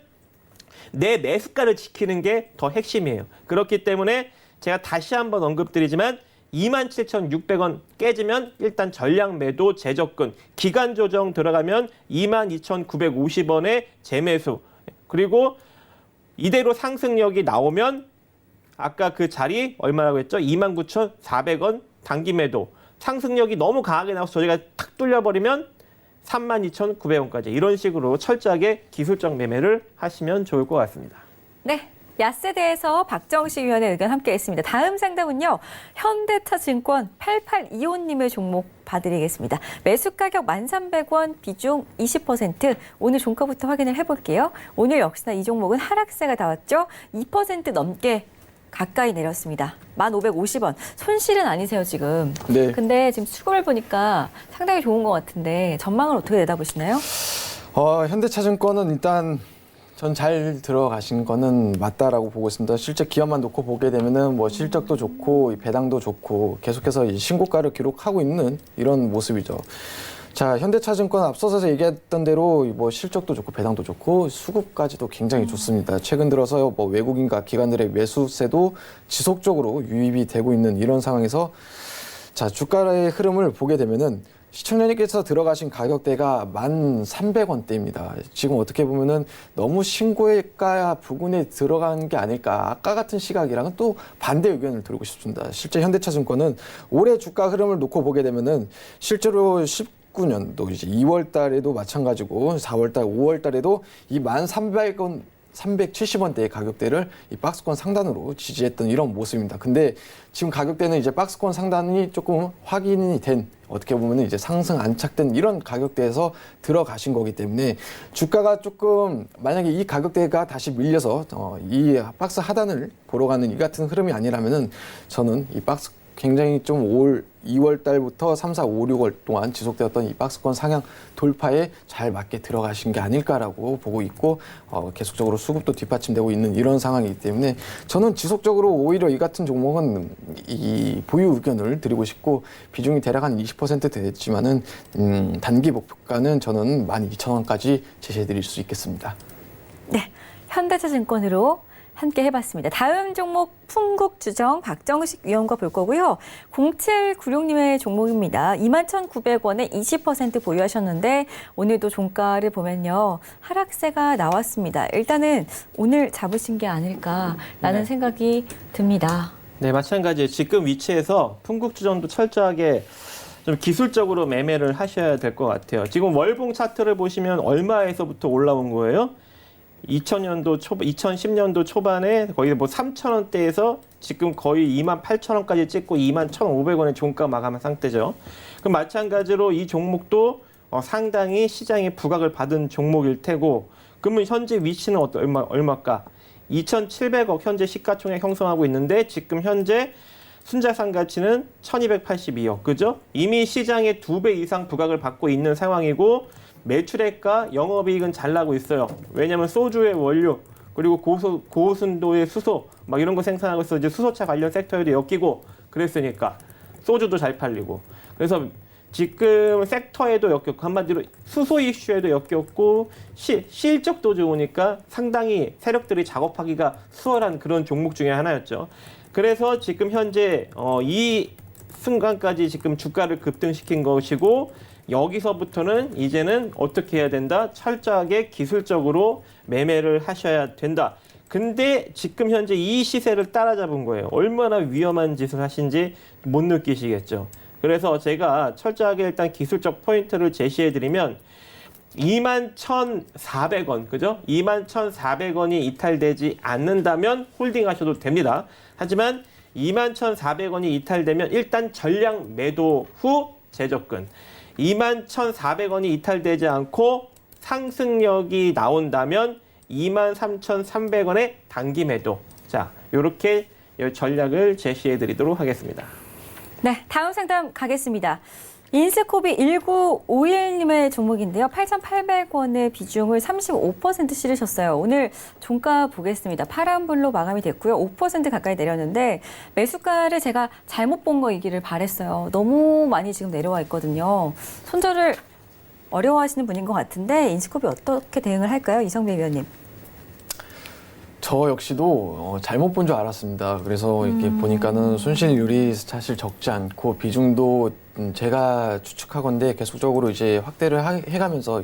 내 매수가를 지키는 게 더 핵심이에요. 그렇기 때문에 제가 다시 한번 언급드리지만 27,600원 깨지면 일단 전량 매도 재접근, 기간 조정 들어가면 22,950원의 재매수. 그리고 이대로 상승력이 나오면 아까 그 자리 얼마라고 했죠? 29,400원 단기 매도. 상승력이 너무 강하게 나와서 저희가 탁 뚫려버리면 32,900원까지 이런 식으로 철저하게 기술적 매매를 하시면 좋을 것 같습니다. 네. 야세대에서 박정식 위원의 의견 함께했습니다. 다음 상담은요. 현대차증권 8825님의 종목 봐드리겠습니다. 매수 가격 1,300원, 비중 20%. 오늘 종가부터 확인을 해볼게요. 오늘 역시나 이 종목은 하락세가 나왔죠. 2% 넘게 가까이 내렸습니다. 1,550원. 손실은 아니세요, 지금. 네. 근데 지금 수급을 보니까 상당히 좋은 것 같은데 전망을 어떻게 내다보시나요? 현대차증권은 일단 전 잘 들어가신 거는 맞다라고 보고 있습니다. 실제 기업만 놓고 보게 되면은 뭐 실적도 좋고 배당도 좋고 계속해서 이 신고가를 기록하고 있는 이런 모습이죠. 자, 현대차증권 앞서서 얘기했던 대로 뭐 실적도 좋고 배당도 좋고 수급까지도 굉장히 좋습니다. 최근 들어서 뭐 외국인과 기관들의 매수세도 지속적으로 유입이 되고 있는 이런 상황에서 자, 주가의 흐름을 보게 되면은 시청자님께서 들어가신 가격대가 1,300원대입니다. 지금 어떻게 보면은 너무 신고가 부근에 들어간 게 아닐까. 아까 같은 시각이랑은 또 반대 의견을 드리고 싶습니다. 실제 현대차증권은 올해 주가 흐름을 놓고 보게 되면은 실제로 19년도 이제 2월 달에도 마찬가지고 4월 달, 5월 달에도 이 1,300원 370원대의 가격대를 이 박스권 상단으로 지지했던 이런 모습입니다. 근데 지금 가격대는 이제 박스권 상단이 조금 확인이 된 어떻게 보면 이제 상승 안착된 이런 가격대에서 들어가신 거기 때문에 주가가 조금 만약에 이 가격대가 다시 밀려서 이 박스 하단을 보러 가는 이 같은 흐름이 아니라면은 저는 이 박스 굉장히 좀 올 2월 달부터 3, 4, 5, 6월 동안 지속되었던 이 박스권 상향 돌파에 잘 맞게 들어가신 게 아닐까라고 보고 있고 계속적으로 수급도 뒷받침되고 있는 이런 상황이기 때문에 저는 지속적으로 오히려 이 같은 종목은 이 보유 의견을 드리고 싶고 비중이 대략 한 20% 됐지만은 단기 목표가는 저는 12,000원까지 제시해 드릴 수 있겠습니다. 네. 현대차증권으로 함께 해봤습니다. 다음 종목 풍국주정 박정식 위원과 볼 거고요. 0796님의 종목입니다. 21,900원에 20% 보유하셨는데 오늘도 종가를 보면요. 하락세가 나왔습니다. 일단은 오늘 잡으신 게 아닐까라는 생각이 듭니다. 네, 마찬가지예요. 지금 위치에서 풍국주정도 철저하게 좀 기술적으로 매매를 하셔야 될 것 같아요. 지금 월봉 차트를 보시면 얼마에서부터 올라온 거예요? 2010년도 초반에 거의 뭐 3,000원대에서 지금 거의 28,000원까지 찍고 21,500원의 종가 마감한 상태죠. 그럼 마찬가지로 이 종목도 상당히 시장에 부각을 받은 종목일 테고, 그러면 현재 위치는 얼마일까? 2,700억 현재 시가총액 형성하고 있는데 지금 현재 순자산 가치는 1,282억, 그죠? 이미 시장의 2배 이상 부각을 받고 있는 상황이고 매출액과 영업이익은 잘 나고 있어요. 왜냐하면 소주의 원료 그리고 고순도의 수소 막 이런 거 생산하고 있어 이제 수소차 관련 섹터에도 엮이고 그랬으니까 소주도 잘 팔리고 그래서 지금 섹터에도 엮였고 한마디로 수소 이슈에도 엮였고 실적도 좋으니까 상당히 세력들이 작업하기가 수월한 그런 종목 중에 하나였죠. 그래서 지금 현재 이 순간까지 지금 주가를 급등시킨 것이고 여기서부터는 이제는 어떻게 해야 된다? 철저하게 기술적으로 매매를 하셔야 된다. 근데 지금 현재 이 시세를 따라잡은 거예요. 얼마나 위험한 짓을 하신지 못 느끼시겠죠. 그래서 제가 철저하게 일단 기술적 포인트를 제시해드리면 21,400원, 그죠? 21,400원이 이탈되지 않는다면 홀딩하셔도 됩니다. 하지만 21,400원이 이탈되면 일단 전량 매도 후 재접근. 21,400원이 이탈되지 않고 상승력이 나온다면 23,300원의 단기 매도. 자, 이렇게 전략을 제시해 드리도록 하겠습니다. 네, 다음 상담 가겠습니다. 인스코비 1951님의 종목인데요. 8,800원의 비중을 35% 실으셨어요. 오늘 종가 보겠습니다. 파란불로 마감이 됐고요. 5% 가까이 내렸는데 매수가를 제가 잘못 본 거이기를 바랬어요. 너무 많이 지금 내려와 있거든요. 손절을 어려워하시는 분인 것 같은데 인스코비 어떻게 대응을 할까요? 이성배 위원님. 저 역시도 잘못 본 줄 알았습니다. 그래서 이렇게 보니까는 손실률이 사실 적지 않고 비중도 제가 추측하건대 계속적으로 이제 확대를 해가면서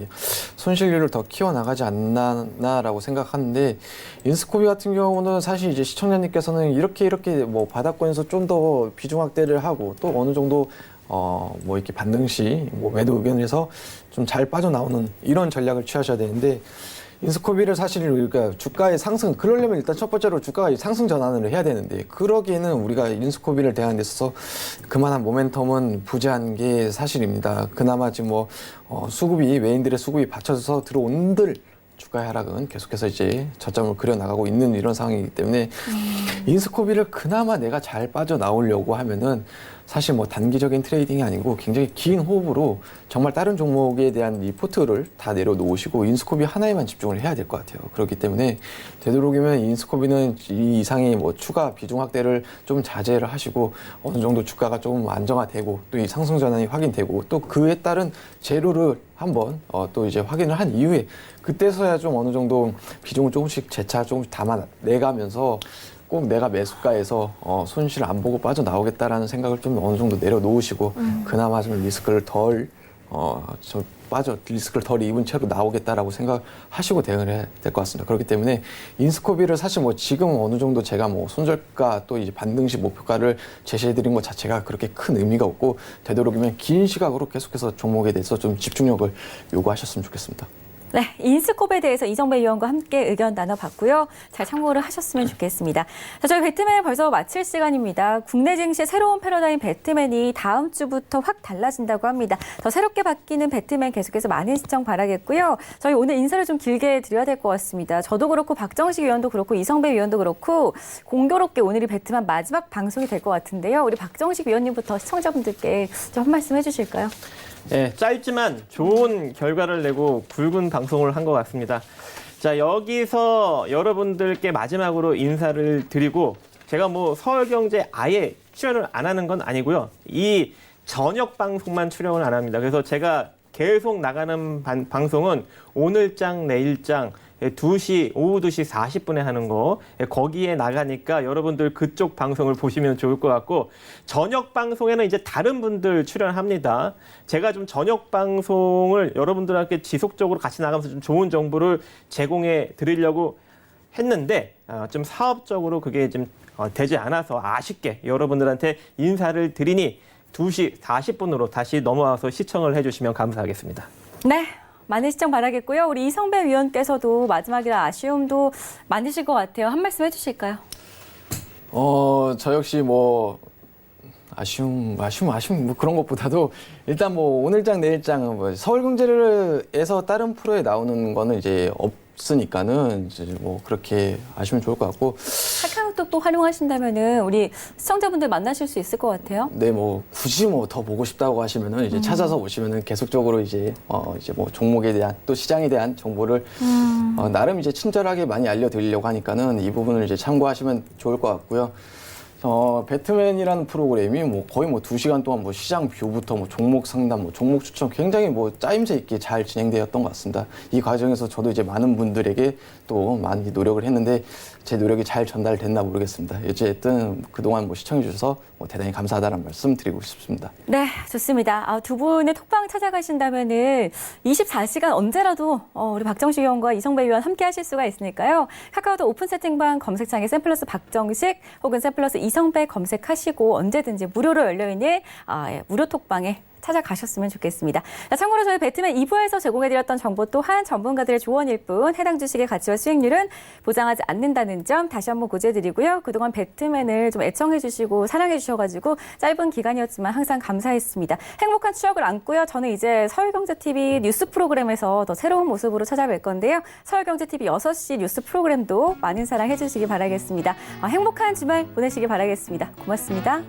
손실률을 더 키워나가지 않나라고 생각하는데, 인스코비 같은 경우는 사실 이제 시청자님께서는 이렇게 뭐 바닥권에서 좀 더 비중 확대를 하고 또 어느 정도 뭐 이렇게 반등 시 뭐 매도 의견을 해서 좀 잘 빠져나오는 이런 전략을 취하셔야 되는데, 인스코비를 사실 우리가 주가의 상승, 그러려면 일단 첫 번째로 주가가 상승 전환을 해야 되는데, 그러기에는 우리가 인스코비를 대하는 데 있어서 그만한 모멘텀은 부재한 게 사실입니다. 그나마 지금 뭐 수급이, 외인들의 수급이 받쳐져서 들어온들 주가의 하락은 계속해서 이제 저점을 그려나가고 있는 이런 상황이기 때문에 인스코비를 그나마 내가 잘 빠져나오려고 하면은 사실 뭐 단기적인 트레이딩이 아니고 굉장히 긴 호흡으로 정말 다른 종목에 대한 이 포트를 다 내려놓으시고 인스코비 하나에만 집중을 해야 될 것 같아요. 그렇기 때문에 되도록이면 인스코비는 이 이상의 뭐 추가 비중 확대를 좀 자제를 하시고 어느 정도 주가가 좀 안정화되고 또 이 상승 전환이 확인되고 또 그에 따른 재료를 한번 또 이제 확인을 한 이후에 그때서야 좀 어느 정도 비중을 조금씩 재차 조금씩 담아내가면서 꼭 내가 매수가에서 손실을 안 보고 빠져나오겠다라는 생각을 좀 어느 정도 내려놓으시고 그나마 좀 리스크를 덜 리스크를 덜 입은 채로 나오겠다라고 생각하시고 대응을 해야 될 것 같습니다. 그렇기 때문에 인스코비를 사실 뭐 지금 어느 정도 제가 뭐 손절가 또 이제 반등시 목표가를 제시해드린 것 자체가 그렇게 큰 의미가 없고, 되도록이면 긴 시각으로 계속해서 종목에 대해서 좀 집중력을 요구하셨으면 좋겠습니다. 네, 인스코비에 대해서 이성배 위원과 함께 의견 나눠봤고요. 잘 참고를 하셨으면 좋겠습니다. 자, 저희 배트맨 벌써 마칠 시간입니다. 국내 증시의 새로운 패러다임 배트맨이 다음 주부터 확 달라진다고 합니다. 더 새롭게 바뀌는 배트맨 계속해서 많은 시청 바라겠고요. 저희 오늘 인사를 좀 길게 드려야 될 것 같습니다. 저도 그렇고 박정식 위원도 그렇고 이성배 위원도 그렇고 공교롭게 오늘이 배트맨 마지막 방송이 될 것 같은데요. 우리 박정식 위원님부터 시청자분들께 좀 한 말씀 해주실까요? 네, 짧지만 좋은 결과를 내고 굵은 방송을 한 것 같습니다. 자, 여기서 여러분들께 마지막으로 인사를 드리고, 제가 뭐 서울경제 아예 출연을 안 하는 건 아니고요. 이 저녁 방송만 출연을 안 합니다. 그래서 제가 계속 나가는 방송은 오늘장, 내일장, 오후 2시 40분에 하는 거, 거기에 나가니까 여러분들 그쪽 방송을 보시면 좋을 것 같고, 저녁 방송에는 이제 다른 분들 출연합니다. 제가 좀 저녁 방송을 여러분들한테 지속적으로 같이 나가면서 좀 좋은 정보를 제공해 드리려고 했는데, 좀 사업적으로 그게 좀 되지 않아서 아쉽게 여러분들한테 인사를 드리니 2시 40분으로 다시 넘어와서 시청을 해주시면 감사하겠습니다. 네. 많은 시청 바라겠고요. 우리 이성배 위원께서도 마지막이라 아쉬움도 많으실 것 같아요. 한 말씀 해주실까요? 저 역시 뭐 아쉬움 뭐 그런 것보다도 일단 뭐 오늘장 내일장 뭐 서울경제에서 다른 프로에 나오는 거는 이제 없으니까는 이제 뭐 그렇게 아시면 좋을 것 같고, 카카오톡 또 활용하신다면은 우리 시청자분들 만나실 수 있을 것 같아요. 네, 뭐 굳이 뭐 더 보고 싶다고 하시면은 이제 찾아서 오시면은 계속적으로 이제 이제 뭐 종목에 대한 또 시장에 대한 정보를 나름 이제 친절하게 많이 알려드리려고 하니까는 이 부분을 이제 참고하시면 좋을 것 같고요. 배트맨이라는 프로그램이 뭐 거의 뭐 2시간 동안 뭐 시장 뷰부터 뭐 종목 상담, 뭐 종목 추천 굉장히 뭐 짜임새 있게 잘 진행되었던 것 같습니다. 이 과정에서 저도 이제 많은 분들에게 또 많이 노력을 했는데 제 노력이 잘 전달됐나 모르겠습니다. 어쨌든 그동안 뭐 시청해 주셔서 뭐 대단히 감사하다는 말씀 드리고 싶습니다. 네, 좋습니다. 두 분의 톡방 찾아가신다면은 24시간 언제라도 우리 박정식 의원과 이성배 의원 함께 하실 수가 있으니까요. 카카오톡 오픈 채팅방 검색창에 샘플러스 박정식 혹은 샘플러스 이성배 검색하시고 언제든지 무료로 열려있는 무료 톡방에 찾아가셨으면 좋겠습니다. 자, 참고로 저희 배트맨 2부에서 제공해드렸던 정보 또한 전문가들의 조언일 뿐 해당 주식의 가치와 수익률은 보장하지 않는다는 점 다시 한번 고지해드리고요. 그동안 배트맨을 좀 애청해주시고 사랑해주셔가지고 짧은 기간이었지만 항상 감사했습니다. 행복한 추억을 안고요. 저는 이제 서울경제TV 뉴스 프로그램에서 더 새로운 모습으로 찾아뵐 건데요. 서울경제TV 6시 뉴스 프로그램도 많은 사랑해주시기 바라겠습니다. 행복한 주말 보내시기 바라겠습니다. 고맙습니다.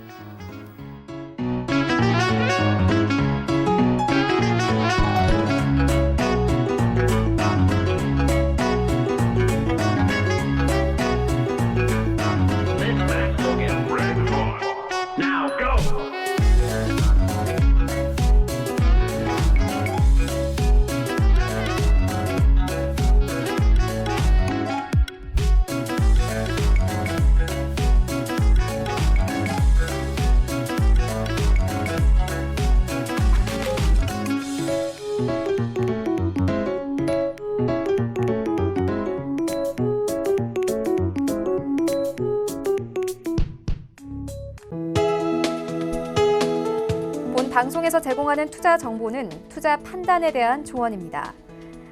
방송에서 제공하는 투자 정보는 투자 판단에 대한 조언입니다.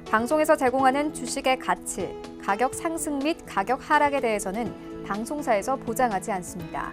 방송에서 제공하는 주식의 가치, 가격 상승 및 가격 하락에 대해서는 방송사에서 보장하지 않습니다.